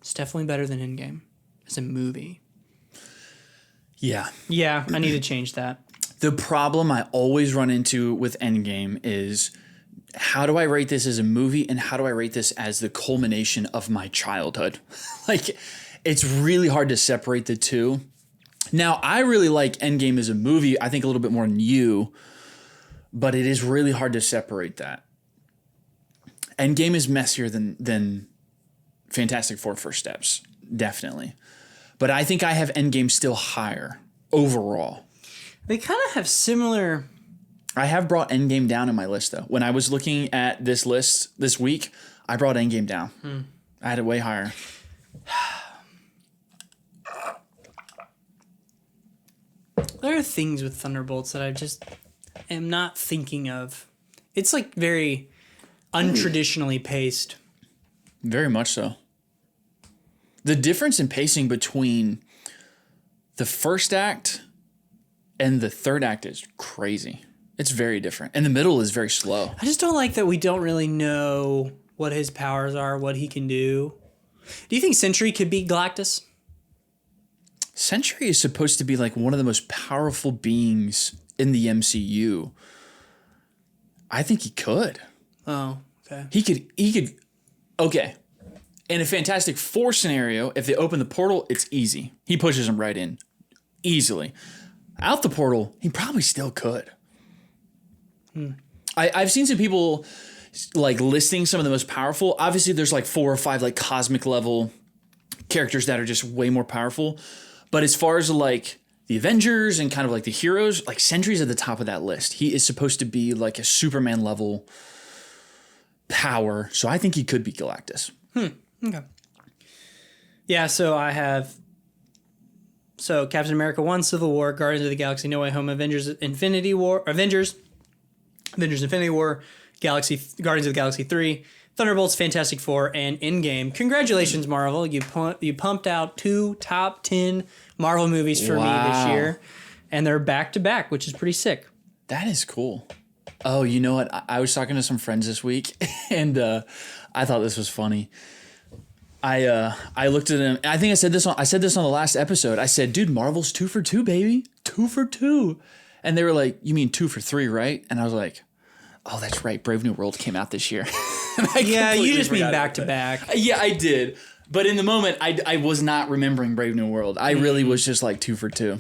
It's definitely better than Endgame as a movie. Yeah. Yeah, I need to change that. The problem I always run into with Endgame is, how do I rate this as a movie and how do I rate this as the culmination of my childhood? Like, it's really hard to separate the two. Now, I really like Endgame as a movie. I think a little bit more than you, but it is really hard to separate that. Endgame is messier than Fantastic Four First Steps, definitely. But I think I have Endgame still higher overall. They kind of have similar... I have brought Endgame down in my list, though. When I was looking at this list this week, I brought Endgame down. I had it way higher. There are things with Thunderbolts that I just am not thinking of It's like very untraditionally paced. Very much so. The difference in pacing between the first act and the third act is crazy. It's very different. And the middle is very slow. I just don't like that we don't really know what his powers are, what he can do. Do you think Sentry could beat Galactus? Sentry is supposed to be like one of the most powerful beings in the MCU. I think he could. Oh, okay. He could. Okay. In a Fantastic Four scenario, if they open the portal, it's easy. He pushes him right in. Easily. Out the portal, he probably still could. I've seen some people like listing some of the most powerful. Obviously, there's like 4 or 5 like cosmic level characters that are just way more powerful. But as far as like the Avengers and kind of like the heroes, like Sentry's at the top of that list. He is supposed to be like a Superman level power. So I think he could be Galactus. Okay. Yeah, so I have Captain America 1, Civil War, Guardians of the Galaxy, No Way Home, Avengers Infinity War, Infinity War, Guardians of the Galaxy 3, Thunderbolts, Fantastic Four, and Endgame. Congratulations, Marvel. You pumped out 2 top 10 Marvel movies for me this year, and they're back to back, which is pretty sick. That is cool. Oh, you know what? I was talking to some friends this week, and I thought this was funny. I looked at him. I think I said this on the last episode. I said, "Dude, Marvel's 2 for 2, baby, 2 for 2." And they were like, "You mean 2 for 3, right?" And I was like, "Oh, that's right. Brave New World came out this year." Yeah, you just mean back to back. Yeah, I did. But in the moment, I was not remembering Brave New World. I really was just like 2 for 2.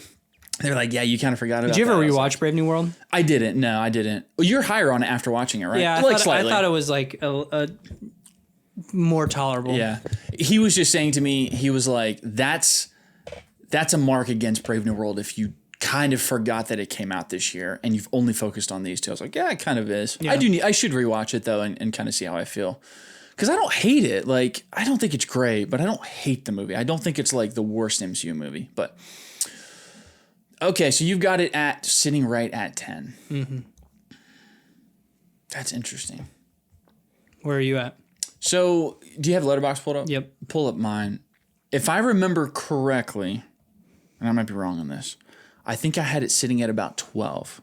They were like, "Yeah, you kind of forgot about that." Did you ever I was rewatch like, Brave New World? I didn't. No, I didn't. Well, you're higher on it after watching it, right? Yeah, like I slightly. thought it was like a more tolerable. Yeah. He was just saying to me, he was like, that's a mark against Brave New World if you kind of forgot that it came out this year and you've only focused on these two. I was like, yeah, it kind of is. Yeah. I should rewatch it though and kind of see how I feel. Because I don't hate it. Like, I don't think it's great, but I don't hate the movie. I don't think it's like the worst MCU movie. But okay, so you've got it sitting right at 10. Mm-hmm. That's interesting. Where are you at? So, do you have Letterboxd pulled up? Yep. Pull up mine. If I remember correctly, and I might be wrong on this, I think I had it sitting at about 12.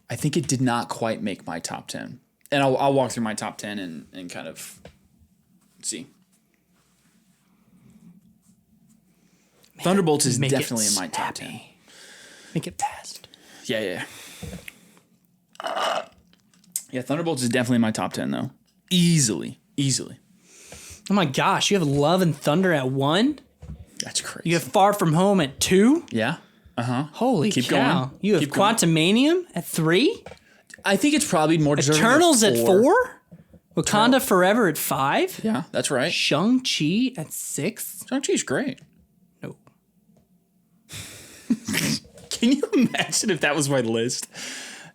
I think it did not quite make my top 10. And I'll walk through my top 10 and kind of see. Thunderbolts is definitely in my top 10. Make it fast. Yeah. Yeah, Thunderbolts is definitely in my top 10, though. Easily. Oh my gosh, you have Love and Thunder at 1? That's crazy. You have Far From Home at 2? Yeah. Uh-huh. Holy cow. Going. You have Quantumanium at 3? I think it's probably more deserving. Eternals at 4? Wakanda Forever at 5? Yeah, that's right. Shang-Chi at 6? Shang-Chi's great. No. Can you imagine if that was my list?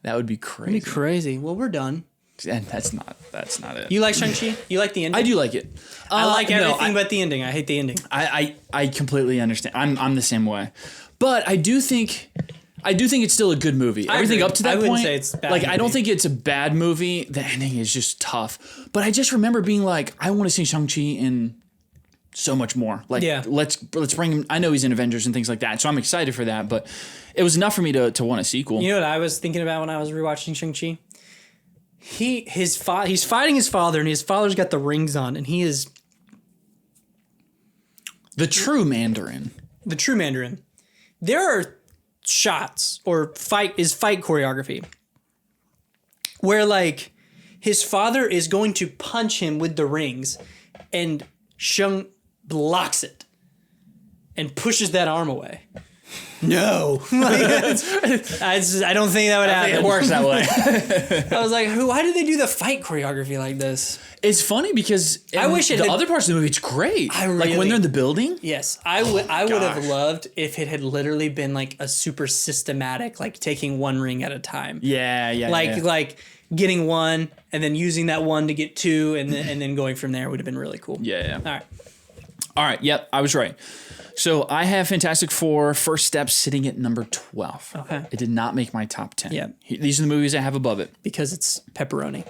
That would be crazy. That'd be crazy. Well, we're done. And that's not it. You like Shang-Chi? You like the ending? I do like it. I like everything but the ending. I hate the ending. I completely understand. I'm the same way. But I do think it's still a good movie. Everything up to that point. I wouldn't say it's a bad movie. I don't think it's a bad movie. The ending is just tough. But I just remember being like, I want to see Shang-Chi in so much more. Like, let's bring him. I know he's in Avengers and things like that, so I'm excited for that. But it was enough for me to want a sequel. You know what I was thinking about when I was rewatching Shang-Chi? He's fighting his father, and his father's got the rings on, and he is the true Mandarin. The true Mandarin. There are shots or fight choreography where like his father is going to punch him with the rings, and Shang blocks it and pushes that arm away. No, I don't think that would happen. It works that way. I was like, why did they do the fight choreography like this? It's funny because I wish the other parts of the movie, it's great. Like when they're in the building. Yes, I would have loved if it had literally been like a super systematic, like taking one ring at a time. Yeah. Like getting one and then using that one to get two and then going from there would have been really cool. Yeah. All right. Yep, I was right. So I have Fantastic Four First Steps sitting at number 12. Okay. It did not make my top 10. Yeah. These are the movies I have above it. Because it's pepperoni.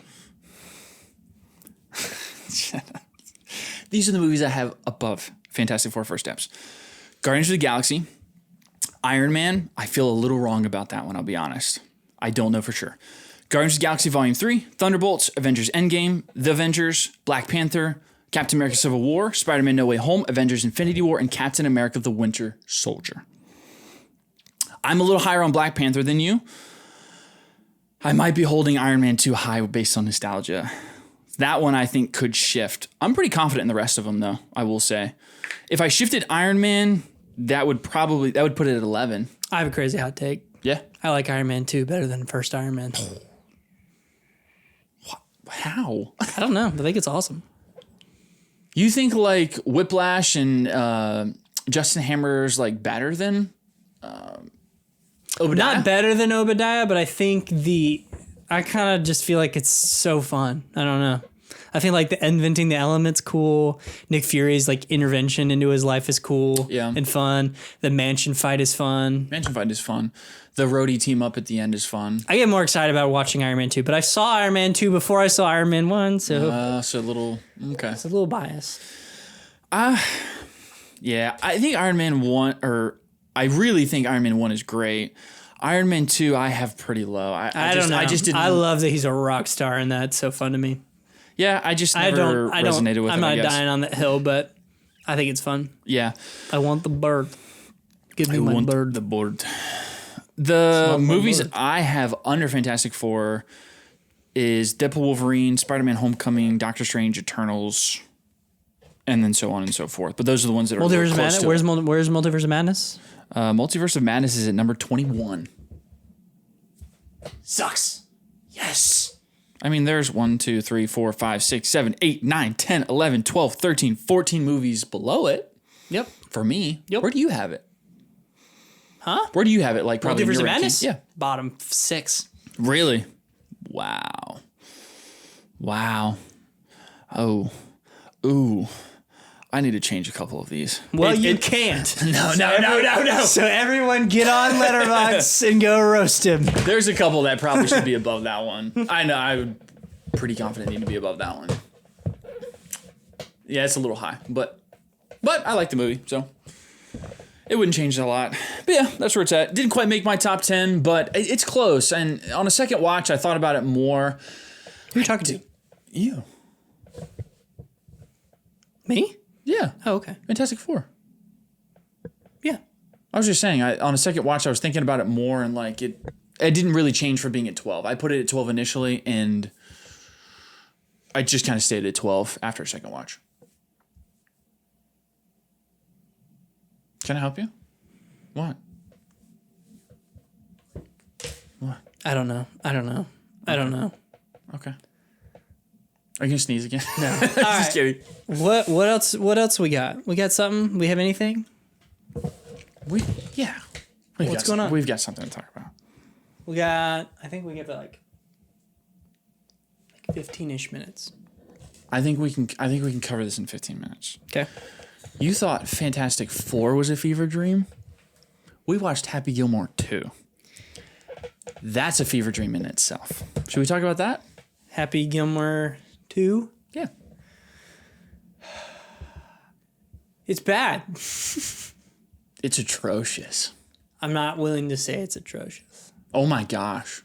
These are the movies I have above Fantastic Four First Steps. Guardians of the Galaxy, Iron Man. I feel a little wrong about that one, I'll be honest. I don't know for sure. Guardians of the Galaxy Volume 3, Thunderbolts, Avengers Endgame, The Avengers, Black Panther, Captain America Civil War, Spider-Man No Way Home, Avengers Infinity War, and Captain America The Winter Soldier. I'm a little higher on Black Panther than you. I might be holding Iron Man too high based on nostalgia. That one I think could shift. I'm pretty confident in the rest of them though, I will say. If I shifted Iron Man, that would put it at 11. I have a crazy hot take. Yeah. I like Iron Man 2 better than first Iron Man. How? I don't know. I think it's awesome. You think like Whiplash and Justin Hammer's like better than Obadiah? Not better than Obadiah, but I think I kind of just feel like it's so fun. I don't know. I think like the inventing the element's cool. Nick Fury's like intervention into his life is cool and fun. The mansion fight is fun. Mansion fight is fun. The roadie team up at the end is fun. I get more excited about watching Iron Man 2, but I saw Iron Man 2 before I saw Iron Man 1, so so a little okay. It's a little biased. Yeah, I think Iron Man 1 I really think Iron Man 1 is great. Iron Man 2 I have pretty low. I don't know. I just didn't. I love that he's a rock star and that's so fun to me. Yeah, I just never resonated with I'm him. not dying on that hill, but I think it's fun. Yeah. I want the bird. Give me my bird. The bird. The movies I have under Fantastic Four is Deadpool, Wolverine, Spider-Man Homecoming, Doctor Strange, Eternals, and then so on and so forth. But those are the ones that are Multiverse of close Madness. to Where's Multiverse of Madness? Multiverse of Madness is at number 21. Sucks. Yes. I mean, there's 1, 2, 3, 4, 5, 6, 7, 8, 9, 10, 11, 12, 13, 14 movies below it. Yep. For me. Yep. Where do you have it? Huh? Where do you have it? Like probably Multiverse in of your Madness? ranking? Yeah. Bottom 6. Really? Wow. Oh. Ooh. I need to change a couple of these. Well, you can't. No. So everyone get on Letterboxd and go roast him. There's a couple that probably should be above that one. I know. I would pretty confident need to be above that one. Yeah, it's a little high, but I like the movie, so it wouldn't change a lot. But yeah, that's where it's at. Didn't quite make my top 10, but it's close. And on a second watch, I thought about it more. Who are you talking to? You. Me? Yeah. Oh, okay. Fantastic Four. Yeah. I was just saying, on a second watch, I was thinking about it more, and like it didn't really change for being at 12. I put it at 12 initially, and I just kind of stayed at 12 after a second watch. Can I help you? What? I don't know. Okay. Are you gonna sneeze again? No. Just kidding. What else we got? We got something? We have anything? Yeah. What's going on? We've got something to talk about. I think we get like 15-ish minutes. I think we can cover this in 15 minutes. Okay. You thought Fantastic Four was a fever dream? We watched Happy Gilmore 2. That's a fever dream in itself. Should we talk about that? Happy Gilmore 2? Yeah. It's bad. It's atrocious. I'm not willing to say it's atrocious. Oh my gosh.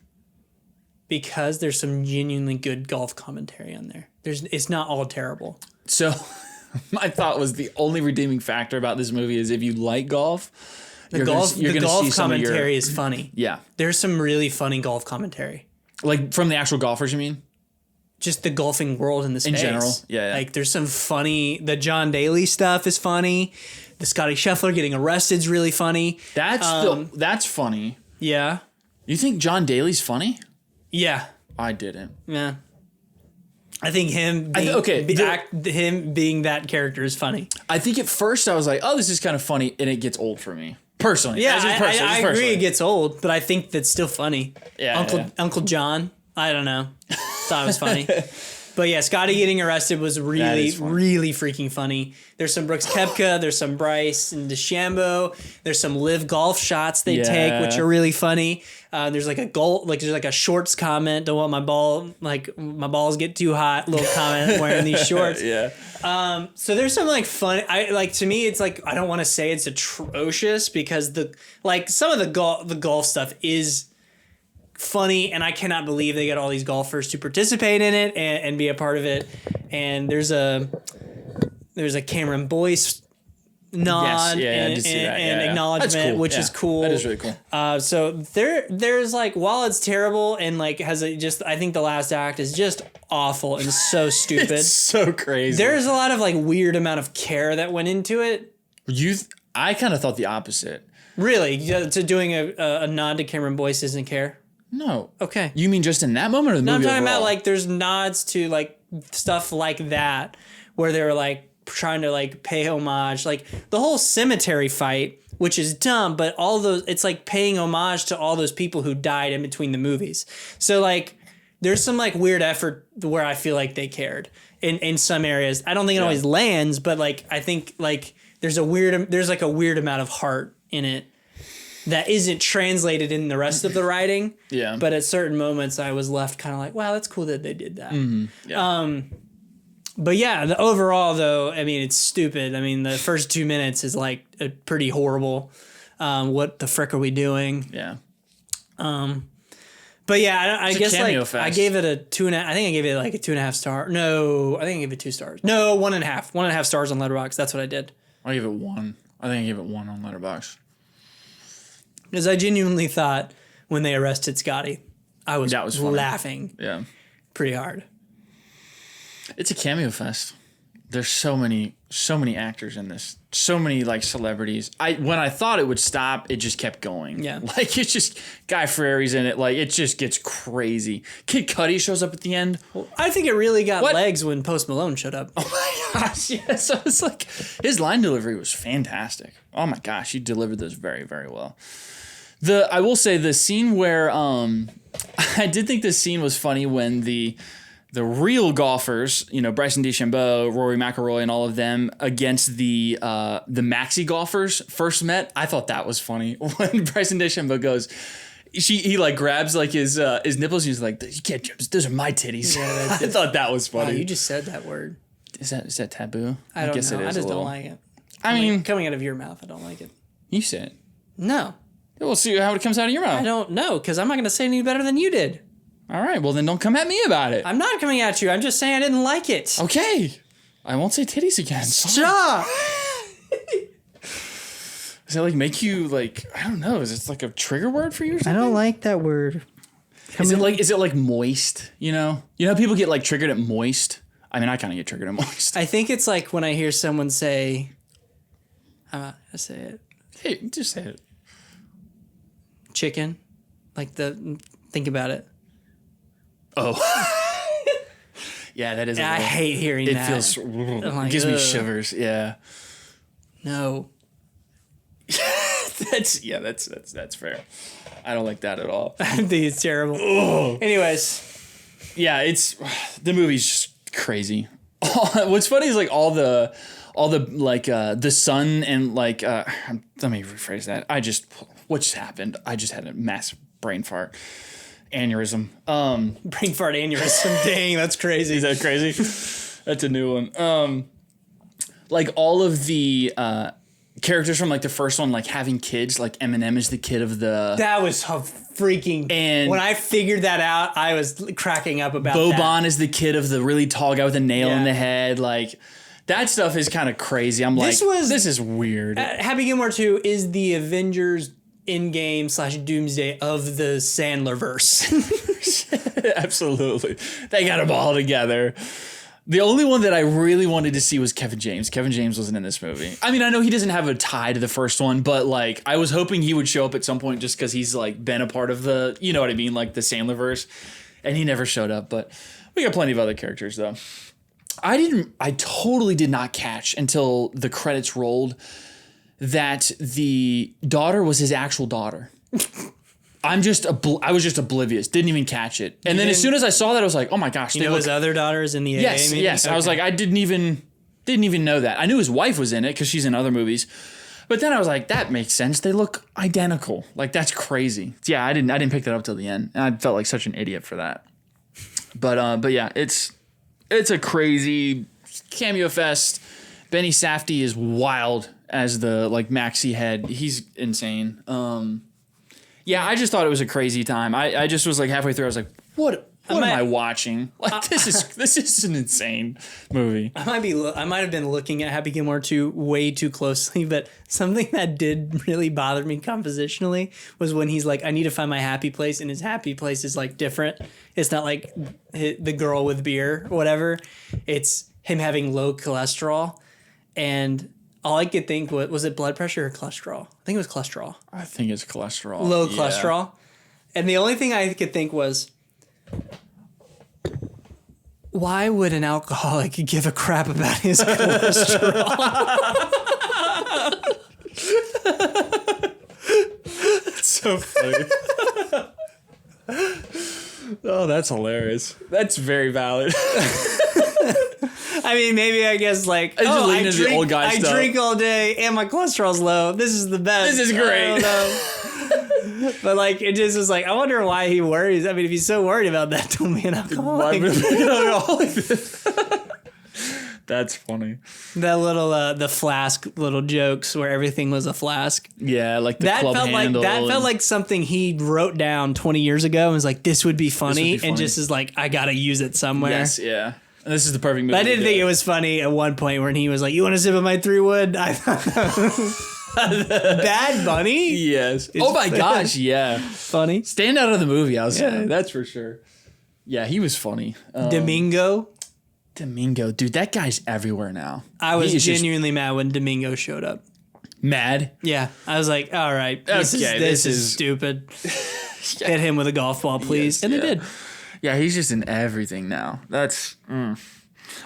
Because there's some genuinely good golf commentary on there. It's not all terrible. So my thought was the only redeeming factor about this movie is if you like golf, The golf commentary is funny. Yeah. There's some really funny golf commentary. Like from the actual golfers, you mean? Just the golfing world in the space. In general, yeah. Like there's some funny. The John Daly stuff is funny. The Scotty Scheffler getting arrested is really funny. That's funny. Yeah. You think John Daly's funny? Yeah. I didn't. Yeah. I think him being that character is funny. I think at first I was like, oh, this is kind of funny, and it gets old for me. Personally. Yeah, I agree it gets old, but I think that's still funny. Yeah. Uncle John, I don't know. Thought it was funny. But yeah, Scotty getting arrested was really, really freaking funny. There's some Brooks Koepka, there's some Bryce and DeChambeau, there's some live golf shots they take, which are really funny. There's like there's like a shorts comment. Don't want my balls get too hot. Little comment wearing these shorts. So there's some like fun. To me, it's like I don't want to say it's atrocious because some of the golf stuff is funny, and I cannot believe they got all these golfers to participate in it and be a part of it. And there's a Cameron Boyce nod and acknowledgement, cool. Which is cool. That is really cool. So there's like, while it's terrible and like I think the last act is just awful and so stupid. It's so crazy. There's a lot of like weird amount of care that went into it. I kind of thought the opposite. Really? To doing a nod to Cameron Boyce isn't care? No. Okay. You mean just in that moment or the movie I'm talking overall? about like there's nods to like stuff like that where they're like trying to like pay homage, like the whole cemetery fight, which is dumb, but all those, it's like paying homage to all those people who died in between the movies. So like there's some like weird effort where I feel like they cared in some areas. I don't think it always lands, but like I think like there's like a weird amount of heart in it that isn't translated in the rest of the writing. Yeah. But at certain moments I was left kind of like, wow, that's cool that they did that. Mm-hmm. Yeah. But yeah, the overall though, I mean, it's stupid. I mean, the first 2 minutes is like a pretty horrible. What the frick are we doing? Yeah. But yeah, I guess like fest. I gave it a 2.5. I think I gave it like a 2.5 star. No, I think I gave it 2 stars. No, 1.5. 1.5 stars on Letterboxd. That's what I did. I gave it 1. I think I gave it 1 on Letterboxd. Because I genuinely thought when they arrested Scotty, I was laughing pretty hard. It's a cameo fest. There's so many actors in this. So many like celebrities. When I thought it would stop, it just kept going. Yeah. Like it's just Guy Fieri's in it. Like it just gets crazy. Kid Cudi shows up at the end. Well, I think it really got legs when Post Malone showed up. Oh my gosh, yeah. So it's like his line delivery was fantastic. Oh my gosh, he delivered those very, very well. I will say the scene where I did think this scene was funny when the real golfers, you know, Bryson DeChambeau, Rory McIlroy, and all of them against the maxi golfers first met. I thought that was funny when Bryson DeChambeau goes. He like grabs like his nipples and he's like, you can't jump. Those are my titties. Yeah, I thought that was funny. Wow, you just said that word. Is that taboo? I don't guess know. it is. I just don't like it. I mean, coming out of your mouth, I don't like it. You say it. No. We'll see how it comes out of your mouth. I don't know, because I'm not going to say any better than you did. All right, well then don't come at me about it. I'm not coming at you. I'm just saying I didn't like it. Okay. I won't say titties again. Stop. Does that like make you like, I don't know, is it like a trigger word for you or something? I don't like that word. Is it like moist, you know? You know people get like triggered at moist? I mean, I kind of get triggered at moist. I think it's like when I hear someone say, I'm not going to say it. Hey, just say it. Chicken. Think about it. Oh. Yeah, that is. I hate hearing that. It feels. It gives me shivers. Yeah. No. That's fair. I don't like that at all. I think it's terrible. Ugh. Anyways. Yeah, the movie's just crazy. What's funny is like all the like the sun and like let me rephrase that. What just happened? I just had a massive brain fart. Aneurysm. Brain fart aneurysm. Dang, that's crazy. Is that crazy? That's a new one. Like all of the characters from like the first one, like having kids, like Eminem is the kid of the. That was freaking. And when I figured that out, I was cracking up about that. Boban is the kid of the really tall guy with a nail in the head. Like that stuff is kind of crazy. I'm like, this is weird. Happy Gilmore 2 is the Avengers Endgame / Doomsday of the Sandler verse. Absolutely. They got them all together. The only one that I really wanted to see was Kevin James. Kevin James wasn't in this movie. I mean, I know he doesn't have a tie to the first one, but like I was hoping he would show up at some point just because he's like been a part of the, you know what I mean, like the Sandler verse. And he never showed up, but we got plenty of other characters though. I totally did not catch until the credits rolled that the daughter was his actual daughter. I was just oblivious. Didn't even catch it. And then as soon as I saw that, I was like, oh my gosh. You know his other daughters in the AA maybe? Yes. Okay. I was like, I didn't even know that. I knew his wife was in it because she's in other movies. But then I was like, that makes sense. They look identical. Like, that's crazy. Yeah, I didn't pick that up till the end. And I felt like such an idiot for that. But yeah, it's a crazy cameo fest. Benny Safdie is wild as the like maxi head. He's insane. Yeah, I just thought it was a crazy time. I just was like halfway through. I was like, what am I watching? Like this is an insane movie. I might have been looking at Happy Gilmore 2 way too closely, but something that did really bother me compositionally was when he's like, I need to find my happy place, and his happy place is like different. It's not like the girl with beer or whatever. It's him having low cholesterol, and all I could think was it blood pressure or cholesterol? I think it was cholesterol. I think it's cholesterol. Low cholesterol. And the only thing I could think was, why would an alcoholic give a crap about his cholesterol? That's so funny. Oh, that's hilarious. That's very valid. I mean, maybe I guess like, I drink all day and my cholesterol's low. This is the best. This is great. I don't know. But like, it just was like, I wonder why he worries. I mean, if he's so worried about that, don't be an alcoholic. That's funny. That little the flask little jokes where everything was a flask. Yeah, like the club handle. That felt like something he wrote down 20 years ago and was like, this would be funny. And just is like, I gotta use it somewhere. Yes, yeah. And this is the perfect movie. But I didn't think it was funny at one point when he was like, you want to sip of my 3-wood? I Bad Bunny? Yes. Oh my gosh, yeah. Funny. Standout of the movie, I'll say. That's for sure. Yeah, he was funny. Domingo, dude, that guy's everywhere now. I was genuinely mad when Domingo showed up. Mad? Yeah. I was like, all right, this is stupid. Hit him with a golf ball, please. Yes, and they did. Yeah, he's just in everything now. That's... I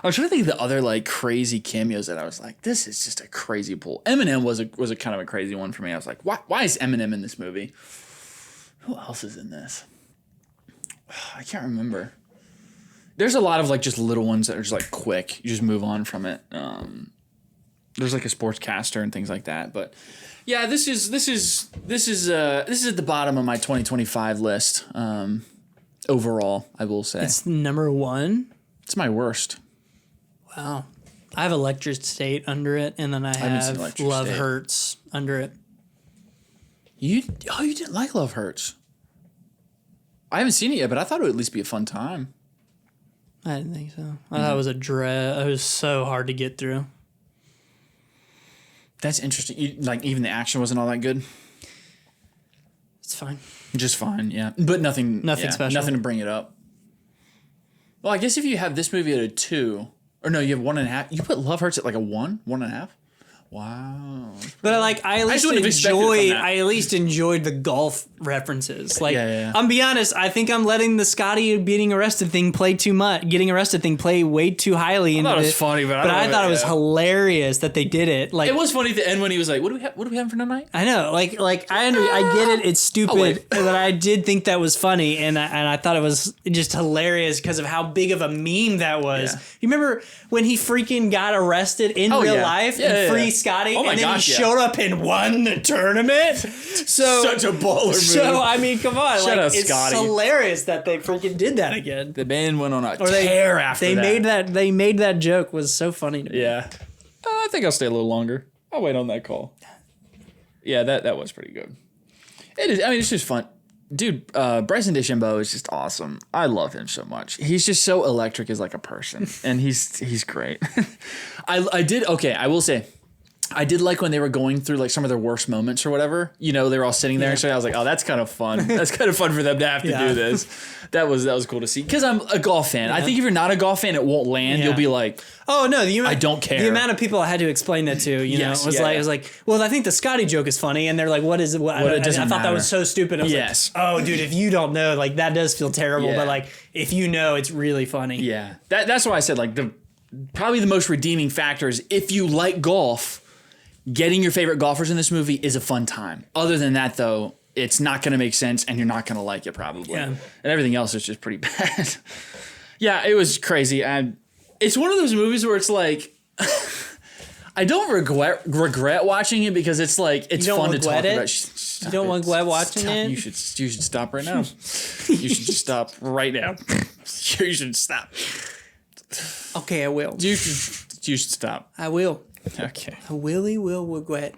was trying to think of the other like crazy cameos that I was like, this is just a crazy pull. Eminem was a kind of a crazy one for me. I was like, why is Eminem in this movie? Who else is in this? I can't remember. There's a lot of like just little ones that are just like quick. You just move on from it. There's like a sportscaster and things like that. But yeah, this is at the bottom of my 2025 list. Overall, I will say it's number 1. It's my worst. Wow. I have Electric State under it, and then I have Love Hurts under it. You didn't like Love Hurts? I haven't seen it yet, but I thought it would at least be a fun time. I didn't think so. I thought it was a dread. It was so hard to get through. That's interesting. Even the action wasn't all that good? It's fine. Just fine, yeah. But nothing special. Nothing to bring it up. Well, I guess if you have this movie at a 2, or no, you have 1.5. You put Love Hurts at like a 1.5. Wow. But like, I at least enjoyed the golf references. Like, I'm be honest, I think I'm letting the Scotty getting arrested thing play too much. Getting arrested thing play way too highly. I thought it was funny, but I thought it was hilarious that they did it. Like, it was funny at the end when he was like, "What do we have for tonight?" I know, I get it. It's stupid, but I did think that was funny, and I thought it was just hilarious because of how big of a meme that was. Yeah. You remember when he freaking got arrested in real life and free Scotty, and then he showed up and won the tournament. So such a baller move. So I mean, come on, Shout out it's Scotty. hilarious that they freaking did that again. The band went on a tear after that. They made that joke was so funny to me. Yeah, I think I'll stay a little longer. I'll wait on that call. Yeah, that was pretty good. It is. I mean, it's just fun. Dude, Bryson DeChambeau is just awesome. I love him so much. He's just so electric as like a person, and he's great. I will say, I did like when they were going through like some of their worst moments or whatever. You know, they were all sitting there, so I was like, oh, that's kind of fun. That's kind of fun for them to have to do this. That was cool to see because I'm a golf fan. I think if you're not a golf fan, it won't land. You'll be like, oh no, I don't care. The amount of people I had to explain that to, it was like, well, I think the Scotty joke is funny, and they're like, what is it? I thought that was so stupid. I was like, oh, dude, if you don't know, like that does feel terrible, but like if you know, it's really funny. Yeah, that's why I said like probably the most redeeming factor is if you like golf. Getting your favorite golfers in this movie is a fun time. Other than that, though, it's not going to make sense and you're not going to like it probably. Yeah. And everything else is just pretty bad. Yeah, it was crazy. It's one of those movies where it's like, I don't regret watching it because it's like, it's fun to talk about. You don't regret watching it? You should stop right now. You should just stop right now. You should stop. Okay, I will. You should stop. I will. Okay. I will regret.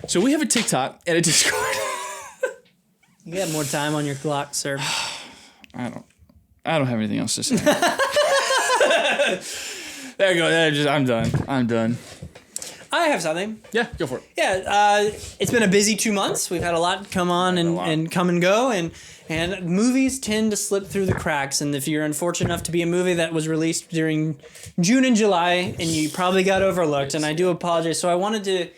So we have a TikTok and a Discord. You got more time on your clock, sir. I don't have anything else to say. There you go. I'm done. I have something. Yeah, go for it. Yeah, it's been a busy 2 months. We've had a lot come on and come and go, and movies tend to slip through the cracks. And if you're unfortunate enough to be a movie that was released during June and July, and you probably got overlooked, and I do apologize. So I wanted to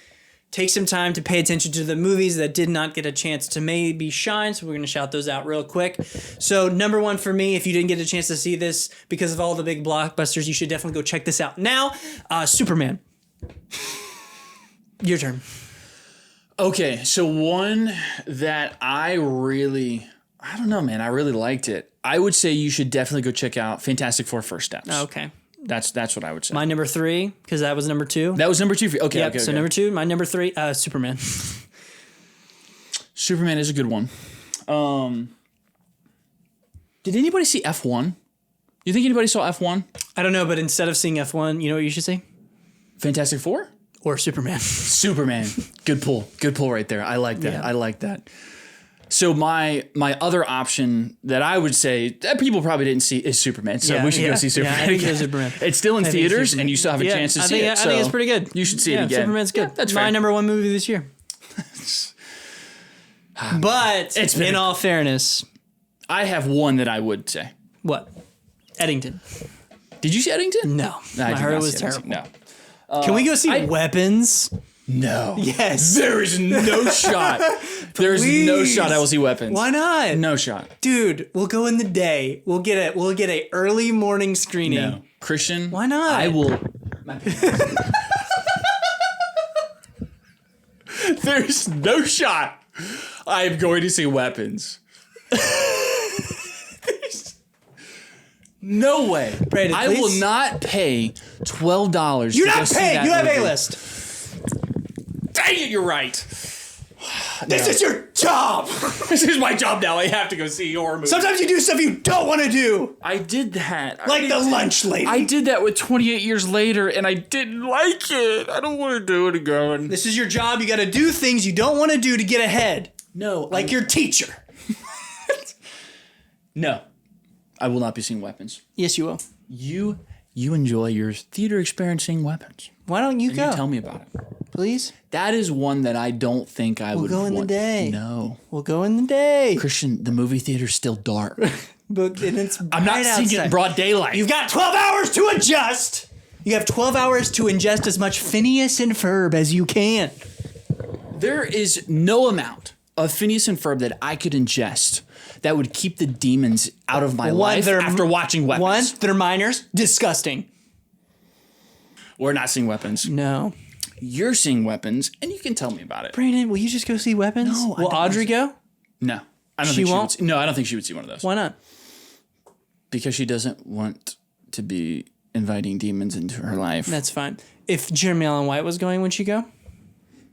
take some time to pay attention to the movies that did not get a chance to maybe shine. So we're going to shout those out real quick. So number one for me, if you didn't get a chance to see this because of all the big blockbusters, you should definitely go check this out now. Superman. Your turn. Okay, so one that I don't know, man. I really liked it. I would say you should definitely go check out Fantastic Four First Steps. Okay. That's what I would say. My number 3, because that was number 2. That was number 2 for you. Okay, Yep, okay. So number 2, my number 3, Superman. Superman is a good one. Did anybody see F1? You think anybody saw F1? I don't know, but instead of seeing F1, you know what you should see? Fantastic Four? Or Superman. Superman. Good pull. Good pull right there. I like that. Yeah. I like that. So my other option that I would say that people probably didn't see is Superman. So we should go see Superman. Yeah, I think again. it's Superman. It's still in theaters, and you still have a chance to see it. I think it's pretty good. You should see it again. Superman's good. Yeah, that's my fair. number 1 movie this year. But in all fairness, I have one that I would say. what? Eddington. Did you see Eddington? No. I I did heard not it was see terrible. Eddington. No. Can we go see Weapons? No. Yes. There is no shot. There's no Please. shot I will see Weapons. Why not? No shot. Dude, we'll go in the day. We'll get a early morning screening. No. Christian. Why not? I will. There's no shot I am going to see Weapons. No way. Brandon, I please? will not pay $12 You're to go not see paying. that You have movie. A-list. Dang it, you're right. This is your job. This is my job now. I have to go see your movie. Sometimes you do stuff you don't want to do. I did that. Like the lunch lady. I did that with 28 Years Later, and I didn't like it. I don't want to do it again. This is your job. You got to do things you don't want to do to get ahead. No. Like your teacher. No. I will not be seeing Weapons. Yes, you will. You enjoy your theater experiencing Weapons. Why don't you go? You tell me about it. Please? That is one that I don't think I would go in the want. day. No. We'll go in the day. Christian, the movie theater's still dark. But and it's I'm not bright seeing it in outside. broad daylight. You've got 12 hours to adjust. You have 12 hours to ingest as much Phineas and Ferb as you can. There is no amount of Phineas and Ferb that I could ingest that would keep the demons out of my life after watching Weapons. One, they're minors. Disgusting. We're not seeing Weapons. No. You're seeing Weapons, and you can tell me about it. Brandon, will you just go see Weapons? No, I Will don't Audrey go? No. I don't She think won't? she would see, no, I don't think she would see one of those. Why not? Because she doesn't want to be inviting demons into her life. That's fine. If Jeremy Allen White was going, would she go?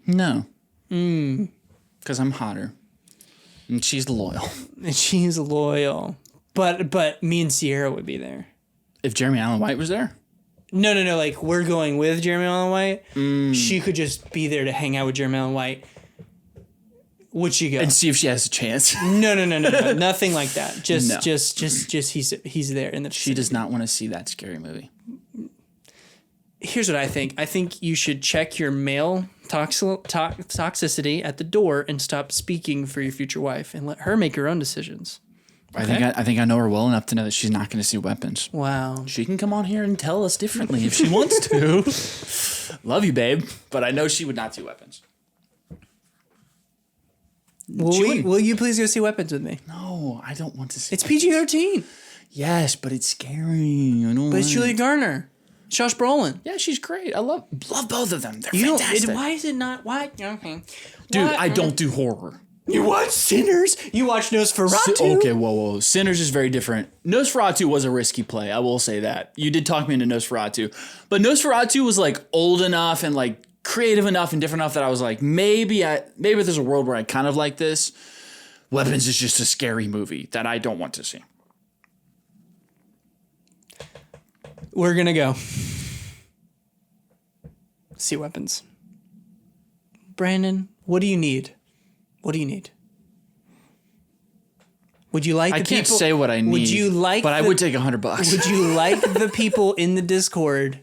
No. Because I'm hotter. And she's loyal. And she's loyal. But me and Sierra would be there. If Jeremy Allen White was there? No. Like, we're going with Jeremy Allen White. She could just be there to hang out with Jeremy Allen White. Would she go? And see if she has a chance. No. Nothing like that. Just No. he's there in the. She does not want to see that scary movie. Here's what I think. I think you should check your male toxicity at the door and stop speaking for your future wife and let her make her own decisions. Okay? I think I know her well enough to know that she's not going to see Weapons. Wow. She can come on here and tell us differently if she wants to. Love you, babe, but I know she would not see Weapons. Will you please go see Weapons with me? No, I don't want to see. It's PG-13. Yes, but it's scary. I don't. But it's Julia Garner. Josh Brolin. Yeah, she's great. I love both of them. They're You fantastic. why is it not? Why? Okay. Dude, Why- I don't do horror. You watch Sinners? You watch Nosferatu? Okay, whoa. Sinners is very different. Nosferatu was a risky play. I will say that. You did talk me into Nosferatu. But Nosferatu was like old enough and like creative enough and different enough that I was like, maybe there's a world where I kind of like this. Weapons is just a scary movie that I don't want to see. We're going to go see Weapons. Brandon, what do you need? What do you need? Would you like? I can't say what I need. Would you like? But I would take $100. Would you like the people in the Discord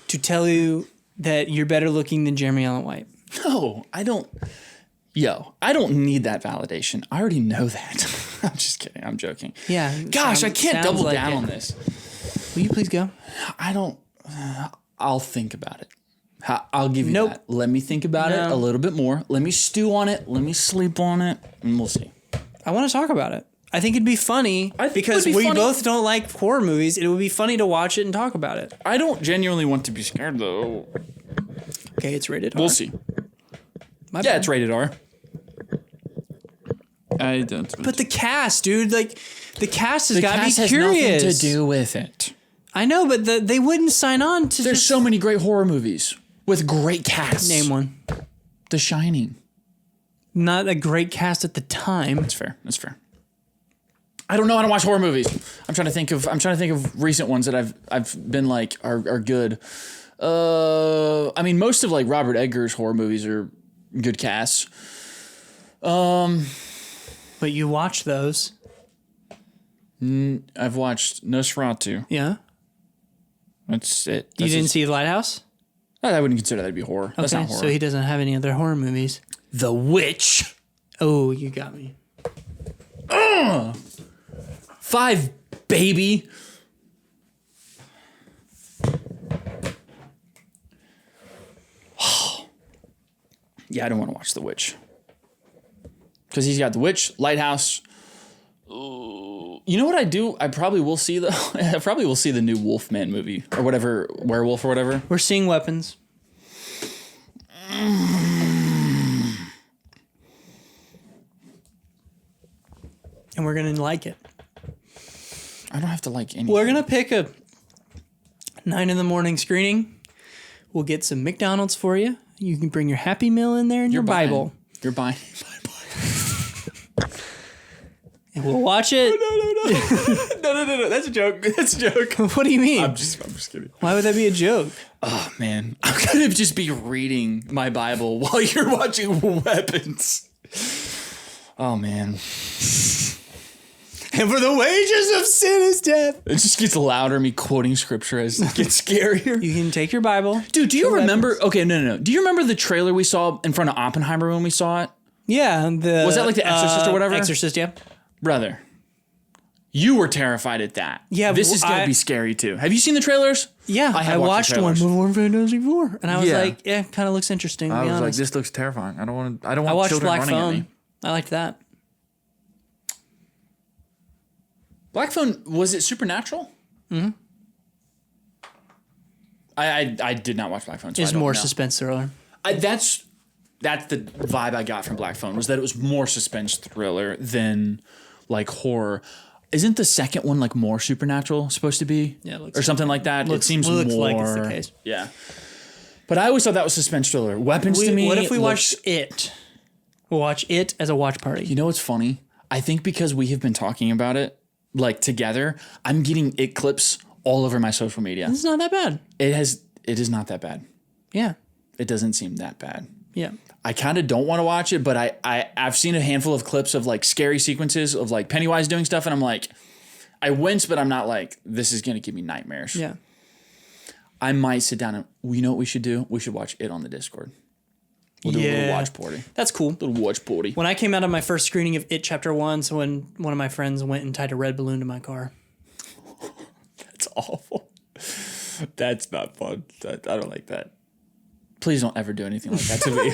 to tell you that you're better looking than Jeremy Allen White? No, I don't. I don't need that validation. I already know that. I'm just kidding. I'm joking. Yeah. Gosh, I can't double down on this. Will you please go? I don't. I'll think about it. I'll give you that. Let me think about it a little bit more. Let me stew on it. Let me sleep on it, and we'll see. I want to talk about it. I think it'd be funny because we both don't like horror movies. It would be funny to watch it and talk about it. I don't genuinely want to be scared, though. Okay, it's rated R. We'll see. It's rated R. I don't. But the cast, dude, like the cast has got to be has curious. nothing to do with it. I know, but they wouldn't sign on to. There's so many great horror movies with great casts. Name one. The Shining. Not a great cast at the time. That's fair. I don't know how to watch horror movies. I'm trying to think of recent ones that I've been like are good. I mean, most of like Robert Eggers' horror movies are good casts. But you watch those. I've watched Nosferatu. Yeah. That's it. You didn't see The Lighthouse? I wouldn't consider that to be horror. That's not horror. So he doesn't have any other horror movies. The Witch. Oh, you got me. 5, baby. Yeah, I don't want to watch The Witch. Because he's got The Witch, Lighthouse. You know what I do? I probably will see the new Wolfman movie or whatever, werewolf or whatever. We're seeing Weapons. And we're going to like it. I don't have to like anything. We're going to pick a 9 a.m. screening. We'll get some McDonald's for you. You can bring your Happy Meal in there and your Bible. You're buying. And we'll watch it. No. That's a joke. What do you mean? I'm just kidding. Why would that be a joke? Oh, man. I'm going to just be reading my Bible while you're watching Weapons. Oh, man. And for the wages of sin is death. It just gets louder, me quoting scripture as it gets scarier. You can take your Bible. Dude, do you remember? Weapons. Okay, no. Do you remember the trailer we saw in front of Oppenheimer when we saw it? Yeah. Was that like The Exorcist or whatever? Exorcist, yeah. Brother, you were terrified at that. Yeah. This is going to be scary too. Have you seen the trailers? Yeah. I watched one before Fantastic Four. And I was like, yeah, kind of looks interesting, to be honest. Like, this looks terrifying. I don't want I watched children Black running Phone. at me. I liked that. Black Phone, was it supernatural? Mm-hmm. I did not watch Black Phone. So It's more suspense thriller. That's the vibe I got from Black Phone, was that it was more suspense thriller than like horror. Isn't the second one like more supernatural supposed to be? Yeah, or something like that. It seems more like it's the case. Yeah. But I always thought that was suspense thriller. Weapons to me. What if we watched It? We'll watch It as a watch party. You know what's funny? I think because we have been talking about it like together, I'm getting It clips all over my social media. It's not that bad. It is not that bad. Yeah. It doesn't seem that bad. Yeah. I kind of don't want to watch it, but I've seen a handful of clips of like scary sequences of like Pennywise doing stuff, and I'm like, I wince, but I'm not like, this is going to give me nightmares. Yeah. I might sit down and, you know what we should do? We should watch It on the Discord. We'll do a little watch party. That's cool. A little watch party. When I came out of my first screening of It Chapter 1, so when one of my friends went and tied a red balloon to my car. That's awful. That's not fun. I don't like that. Please don't ever do anything like that to me.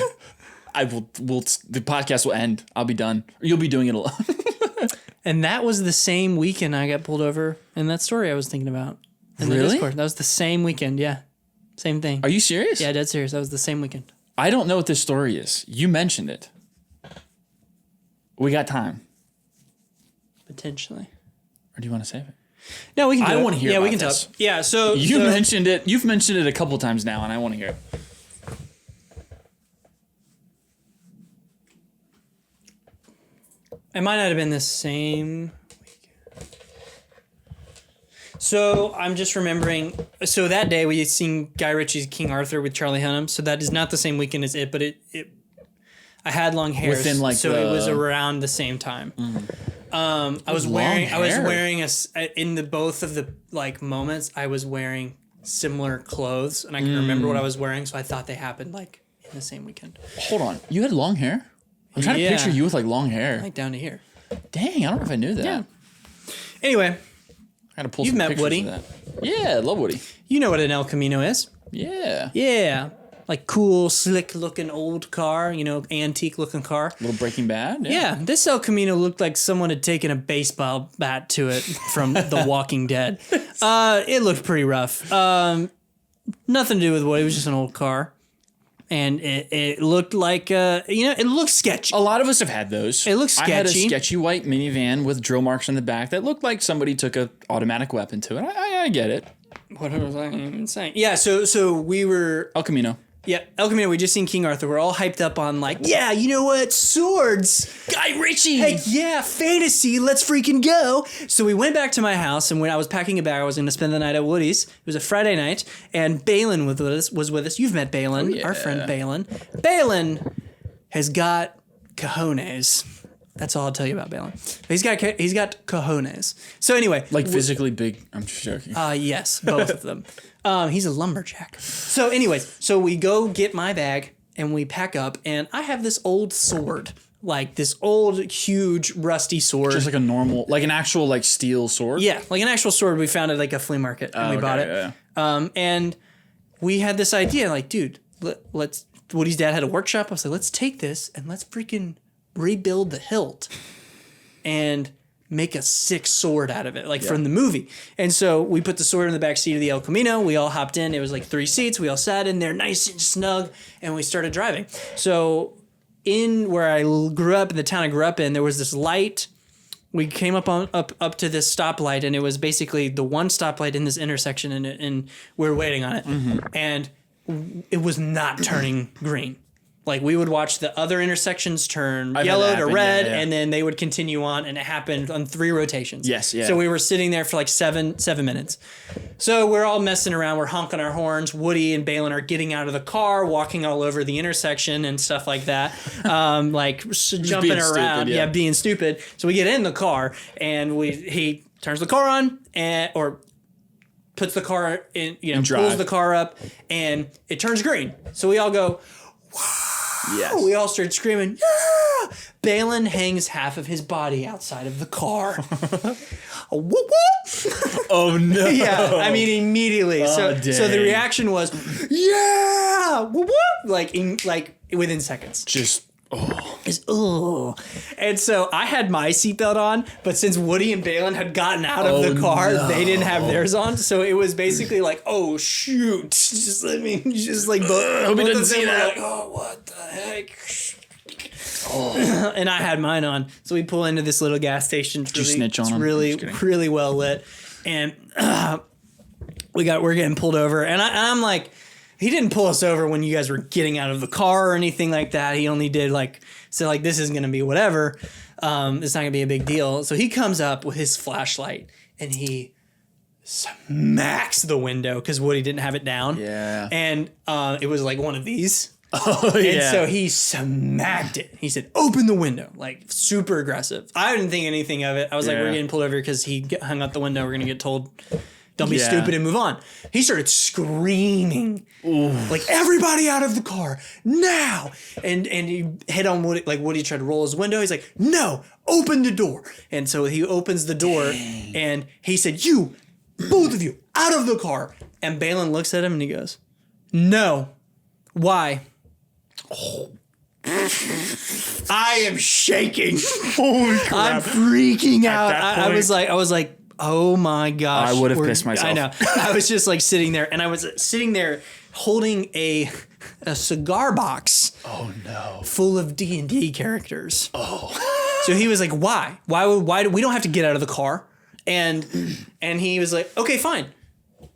The podcast will end. I'll be done. Or you'll be doing it alone. And that was the same weekend I got pulled over in that story I was thinking about. In the Really? Discord. That was the same weekend, yeah. Same thing. Are you serious? Yeah, dead serious. That was the same weekend. I don't know what this story is. You mentioned it. We got time. Potentially. Or do you want to save it? No, we can do it. I want to hear Yeah, about we can this. talk. Yeah, so... You've mentioned it a couple times now, and I want to hear it. It might not have been the same week. So I'm just remembering. So that day we had seen Guy Ritchie's King Arthur with Charlie Hunnam. So that is not the same weekend as it, but it I had long hair, Within, like, so it was around the same time. I was wearing in the both of the like moments. I was wearing similar clothes, and I can remember what I was wearing. So I thought they happened like in the same weekend. Hold on, you had long hair? I'm trying to picture you with like long hair. Like down to here. Dang, I don't know if I knew that. Yeah. Anyway, I gotta pull you've some met pictures Woody. of that. Yeah, I love Woody. You know what an El Camino is. Yeah. Yeah. Like cool, slick looking old car, antique looking car. Little Breaking Bad. Yeah, this El Camino looked like someone had taken a baseball bat to it from The Walking Dead. It looked pretty rough. Nothing to do with Woody. It was just an old car. And it looked like, it looked sketchy. A lot of us have had those. It looks I had a sketchy. sketchy white minivan with drill marks on the back that looked like somebody took a automatic weapon to it. I get it. What was I even saying? Yeah, so we were... El Camino. Yeah, El Camino, we just seen King Arthur. We're all hyped up on like, yeah, you know what? Swords. Guy Ritchie. Heck yeah, fantasy. Let's freaking go. So we went back to my house, and when I was packing a bag, I was going to spend the night at Woody's. It was a Friday night, and Balin was with us. You've met Balin, our friend Balin. Balin has got cojones. That's all I'll tell you about Balin. He's got cojones. So anyway. Like physically big. I'm just joking. Yes, both of them. He's a lumberjack. So anyways, so we go get my bag and we pack up, and I have this old sword, like this old, huge, rusty sword. Just like a normal, like an actual like steel sword? Yeah, like an actual sword we found at like a flea market, and we bought it. Yeah. And we had this idea, like, dude, let's, Woody's dad had a workshop. I was like, let's take this and let's freaking rebuild the hilt and make a sick sword out of it, like from the movie. And so we put the sword in the back seat of the El Camino. We all hopped in. It was like 3 seats. We all sat in there nice and snug, and we started driving. So in where I grew up, in the town I grew up in, there was this light. We came up to this stoplight, and it was basically the one stoplight in this intersection, and we were waiting on it. And it was not turning green. Like, we would watch the other intersections turn yellow to red, and then they would continue on, and it happened on 3 rotations. Yes, yeah. So we were sitting there for like seven minutes. So we're all messing around. We're honking our horns. Woody and Balin are getting out of the car, walking all over the intersection and stuff like that. Like, jumping around. Stupid, being stupid. So we get in the car, and he turns the car on, or puts the car in, pulls the car up, and it turns green. So we all go, wow. Yes. We all started screaming, yeah! Balin hangs half of his body outside of the car. Whoop, whoop. Oh, no. Yeah, I mean, immediately. So the reaction was, yeah! Whoop, whoop! Like within seconds. Just... Oh. And so I had my seatbelt on, but since Woody and Balin had gotten out of the car, they didn't have theirs on. So it was basically like, oh shoot. Both of them were like, oh, what the heck? And I had mine on. So we pull into this little gas station. Did you snitch on them? It's really well lit. And we're getting pulled over. And I'm like, he didn't pull us over when you guys were getting out of the car or anything like that. He only did this is going to be whatever. It's not going to be a big deal. So he comes up with his flashlight and he smacks the window because Woody didn't have it down. Yeah. And it was like one of these. Oh, yeah. And so he smacked it. He said, open the window. Like, super aggressive. I didn't think anything of it. I was like, we're getting pulled over because he hung out the window. We're going to get told... Don't be stupid and move on. He started screaming, like, everybody out of the car now. And he hit on Woody, like Woody tried to roll his window. He's like, no, open the door. And so he opens the door and he said, you, both of you, out of the car. And Balin looks at him and he goes, no. Why? I am shaking. Holy crap. I'm freaking out. I was like, oh my gosh. I would have pissed myself. I know. I was just like sitting there, and I was sitting there holding a cigar box. Oh no. Full of D&D characters. Oh. So he was like, why? Why do we don't have to get out of the car? And he was like, okay, fine.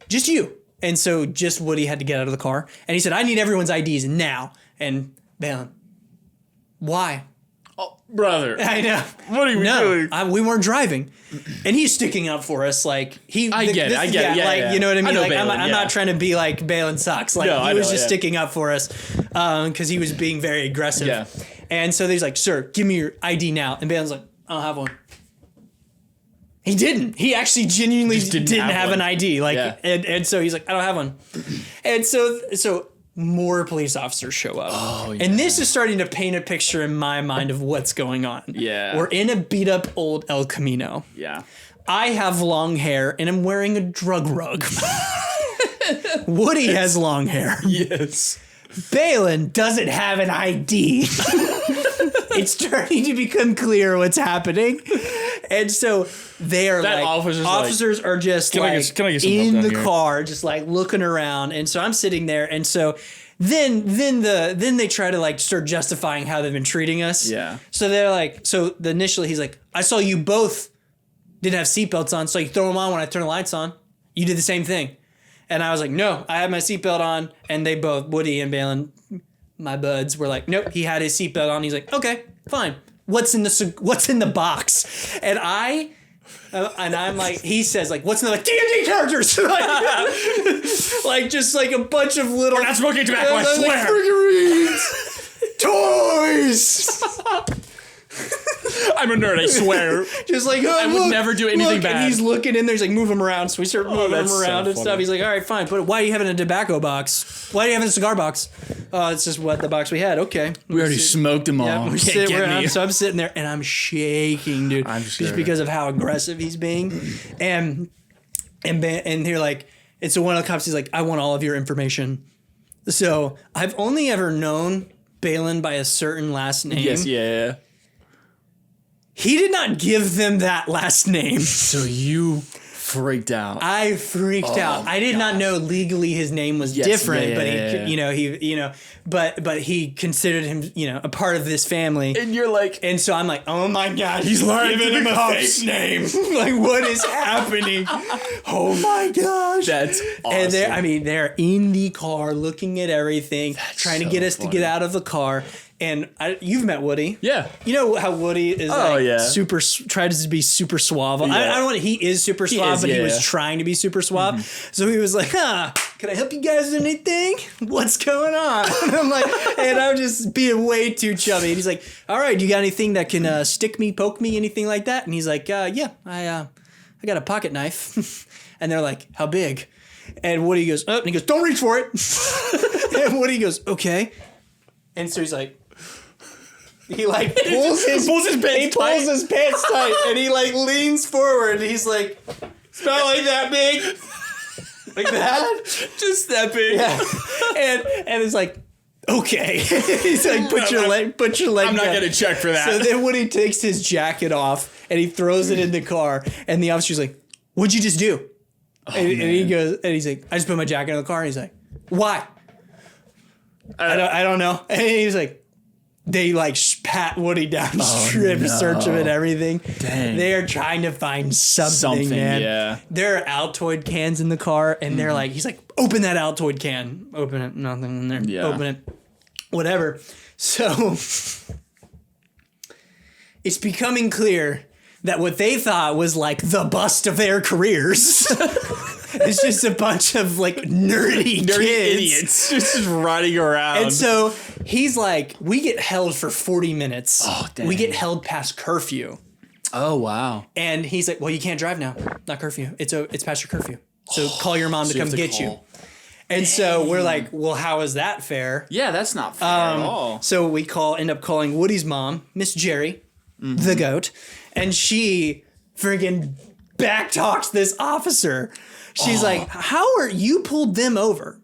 Just you. And so just Woody had to get out of the car. And he said, I need everyone's IDs now. And Balin, why? Oh, brother. I know. What are you doing? We weren't driving. And he's sticking up for us. Like I get it. Yeah. You know what I mean? I know like Balin, I'm not trying to be like Balin sucks. Like he was just sticking up for us because he was being very aggressive. Yeah. And so he's like, sir, give me your ID now. And Balin's like, I don't have one. He didn't. He actually genuinely didn't have an ID. Like, and so he's like, I don't have one. And so more police officers show up. Oh, yeah. And this is starting to paint a picture in my mind of what's going on. Yeah. We're in a beat up old El Camino. Yeah. I have long hair and I'm wearing a drug rug. Woody has long hair. Yes. Balin doesn't have an ID. It's starting to become clear what's happening. And so they are officers are just can I get some in help the down here? car, just like looking around. And so I'm sitting there. And so then they try to like start justifying how they've been treating us. Yeah. So they're like, initially he's like, I saw you both didn't have seatbelts on. So you throw them on when I turn the lights on. You did the same thing. And I was like, no, I had my seatbelt on. And they both, Woody and Balin, my buds, were like, nope, he had his seatbelt on. He's like, okay, fine. What's in the box? And I'm like, he says like, what's in the D&D characters? like just like a bunch of little. We're not smoking tobacco, I swear. Toys. I'm a nerd, I swear. Just like, I would never do anything bad. And he's looking in there, he's like, move him around. So we start moving him around and funny. stuff. He's like, all right, fine. But why are you having a tobacco box? Why are you having a cigar box? Oh, it's just what the box we had. Okay. We already smoked them all. Yeah, so I'm sitting there and I'm shaking, dude. I'm sure. Just because of how aggressive he's being. And they're like, and so one of the cops is like, I want all of your information. So I've only ever known Balin by a certain last name. Yes, yeah. He did not give them that last name. So you freaked out. I freaked out. I did not know legally his name was different, but he considered him, a part of this family. And you're like, and so I'm like, oh my God, he's learning giving him a fake name. Like, what is happening? Oh my gosh. That's awesome. And they're in the car looking at everything, trying to get us to get out of the car. And you've met Woody. Yeah. You know how Woody is super, tries to be super suave. Yeah. I don't want to, he is super suave, but he was trying to be super suave. Mm-hmm. So he was like, can I help you guys with anything? What's going on? And I'm just being way too chubby. And he's like, all right, you got anything that can stick me, poke me, anything like that? And he's like, yeah, I got a pocket knife. And they're like, how big? And Woody goes, oh, and he goes, don't reach for it. And Woody goes, okay. And so he's like, he like pulls his pants tight, and he like leans forward, and he's like, it's not like that big, like that, just that big. Yeah. And it's like, okay. He's like, put your leg. I'm not gonna check for that. So then Woody takes his jacket off and he throws it in the car, and the officer's like, what'd you just do? And he goes, and he's like, I just put my jacket in the car. And he's like, why? I don't know. And he's like, they like pat Woody down the strip, search him and everything. Dang. They are trying to find something, man. Yeah. There are Altoid cans in the car, and they're like, he's like, open that Altoid can. Open it. Nothing in there. Yeah. Open it. Whatever. So it's becoming clear that what they thought was like the bust of their careers. It's just a bunch of like nerdy kids. Idiots just running around. And so he's like, we get held for 40 minutes. Oh, dang. We get held past curfew. Oh, wow. And he's like, well, you can't drive now. Not curfew. It's past your curfew. So call your mom to come get you. And so we're like, well, how is that fair? Yeah, that's not fair at all. So we end up calling Woody's mom, Miss Jerry, the goat. And she friggin' backtalks this officer. She's like, how are you pulled them over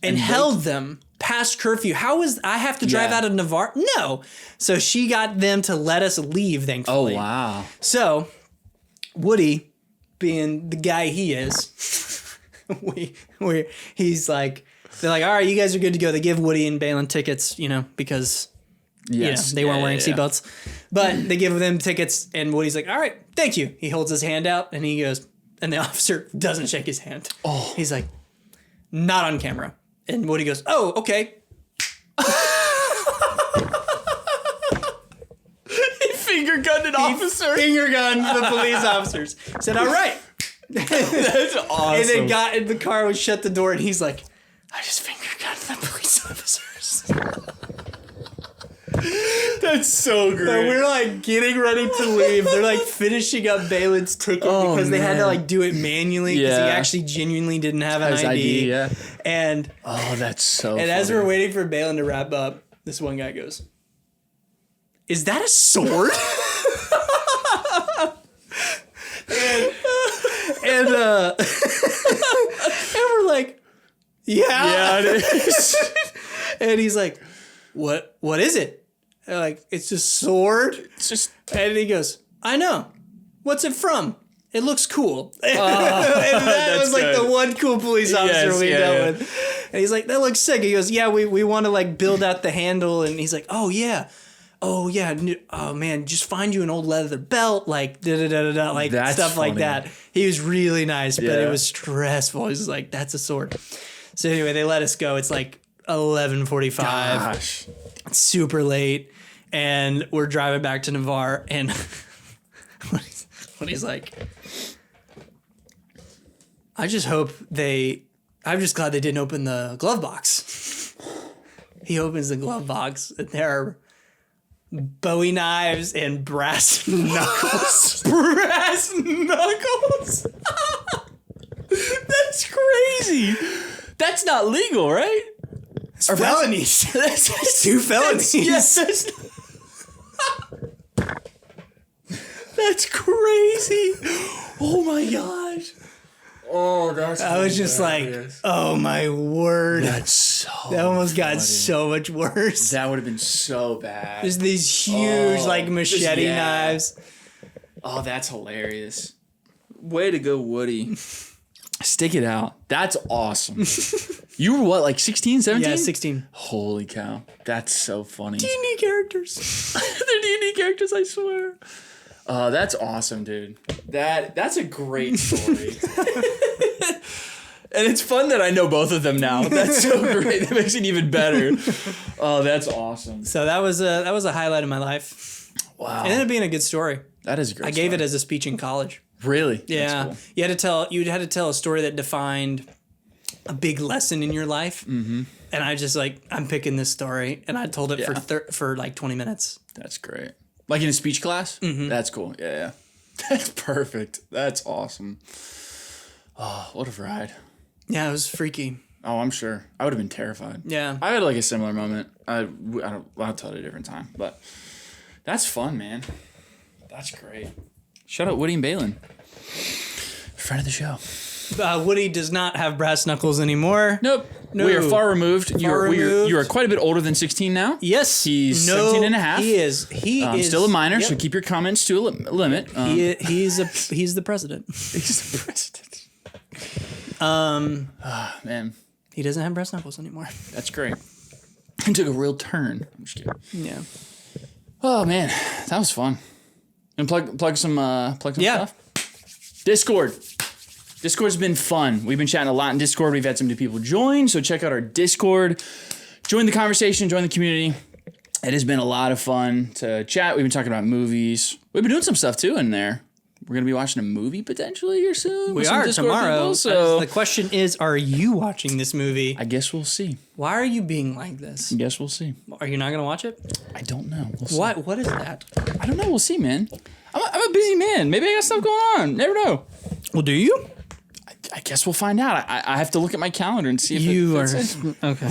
and held them past curfew? How is I have to drive out of Navarre? No. So she got them to let us leave, thankfully. Oh, wow. So Woody, being the guy he is, he's like, they're like, all right, you guys are good to go. They give Woody and Balin tickets, because they weren't wearing seatbelts. But they give them tickets, and Woody's like, all right, thank you. He holds his hand out, and he goes, and the officer doesn't shake his hand. Oh. He's like, not on camera. And Woody goes, oh, okay. He finger gunned an officer. Finger gunned the police officers. Said, all right. That's awesome. And then got in the car, and shut the door, and he's like, I just finger gunned the police officers. That's so great. So we're like getting ready to leave. They're like finishing up Balin's ticket because they had to like do it manually because he actually genuinely didn't have an ID. Yeah. And that's so and as we're waiting for Balin to wrap up, this one guy goes, "Is that a sword?" and we're like, "Yeah, it is." And he's like, "What is it?" And like, it's a sword. It's just. And he goes, I know. What's it from? It looks cool. And that was like the one cool police officer we dealt with. And he's like, that looks sick. He goes, yeah, we want to like build out the handle. And he's like, oh yeah. Oh man, just find you an old leather belt, like da-da-da-da-da, like that's stuff funny. like that. He was really nice, but it was stressful. He was like, that's a sword. So anyway, they let us go. It's like 11:45. Gosh. It's super late. And we're driving back to Navarre, and when he's like, I'm just glad they didn't open the glove box. He opens the glove box, and there are Bowie knives and brass knuckles. Brass knuckles. That's crazy. That's not legal, right? It's felonies. That's 2 felonies. Yes. That's crazy. Oh my gosh. Oh, that's. I was just hilarious. like, oh my word. That's so. That almost got so much worse. That would have been so bad. There's these huge like machete knives. Oh, that's hilarious. Way to go, Woody. Stick it out. That's awesome. You were what, like 16, 17? Yeah, 16. Holy cow. That's so funny. D&D characters. They're D&D characters, I swear. That's awesome, dude. That's a great story. And it's fun that I know both of them now. That's so great. That makes it even better. Oh, that's awesome. So that was a highlight of my life. Wow. It ended up being a good story. That is a great I gave story. it as a speech in college. Really? Yeah. That's cool. You had to tell a story that defined a big lesson in your life. Mm-hmm. And I just like, I'm picking this story, and I told it for like 20 minutes. That's great. Like in a speech class? Mm-hmm. That's cool. Yeah. That's perfect. That's awesome. Oh, what a ride. Yeah, it was freaky. Oh, I'm sure. I would have been terrified. Yeah. I had like a similar moment. I'll tell it a different time. But that's fun, man. That's great. Shout out Woody and Balin. Friend of the show. Woody does not have brass knuckles anymore. Nope. No. We are far removed. You are quite a bit older than 16 now. Yes. He's 17 and a half. He is. He is still a minor, yep. so keep your comments to a limit. He's the president. He's the president. Man. He doesn't have brass knuckles anymore. That's great. It took a real turn. I'm just kidding. Yeah. Oh, man. That was fun. And plug some stuff? Discord. Discord's been fun. We've been chatting a lot in Discord. We've had some new people join, so check out our Discord. Join the conversation, join the community. It has been a lot of fun to chat. We've been talking about movies. We've been doing some stuff, too, in there. We're going to be watching a movie potentially here soon. We are tomorrow. People, so the question is, are you watching this movie? I guess we'll see. Why are you being like this? I guess we'll see. Are you not going to watch it? I don't know. We'll see. What is that? I don't know. We'll see, man. I'm a busy man. Maybe I got stuff going on. Never know. Well, do you? I guess we'll find out. I have to look at my calendar and see if you it are fits in. okay.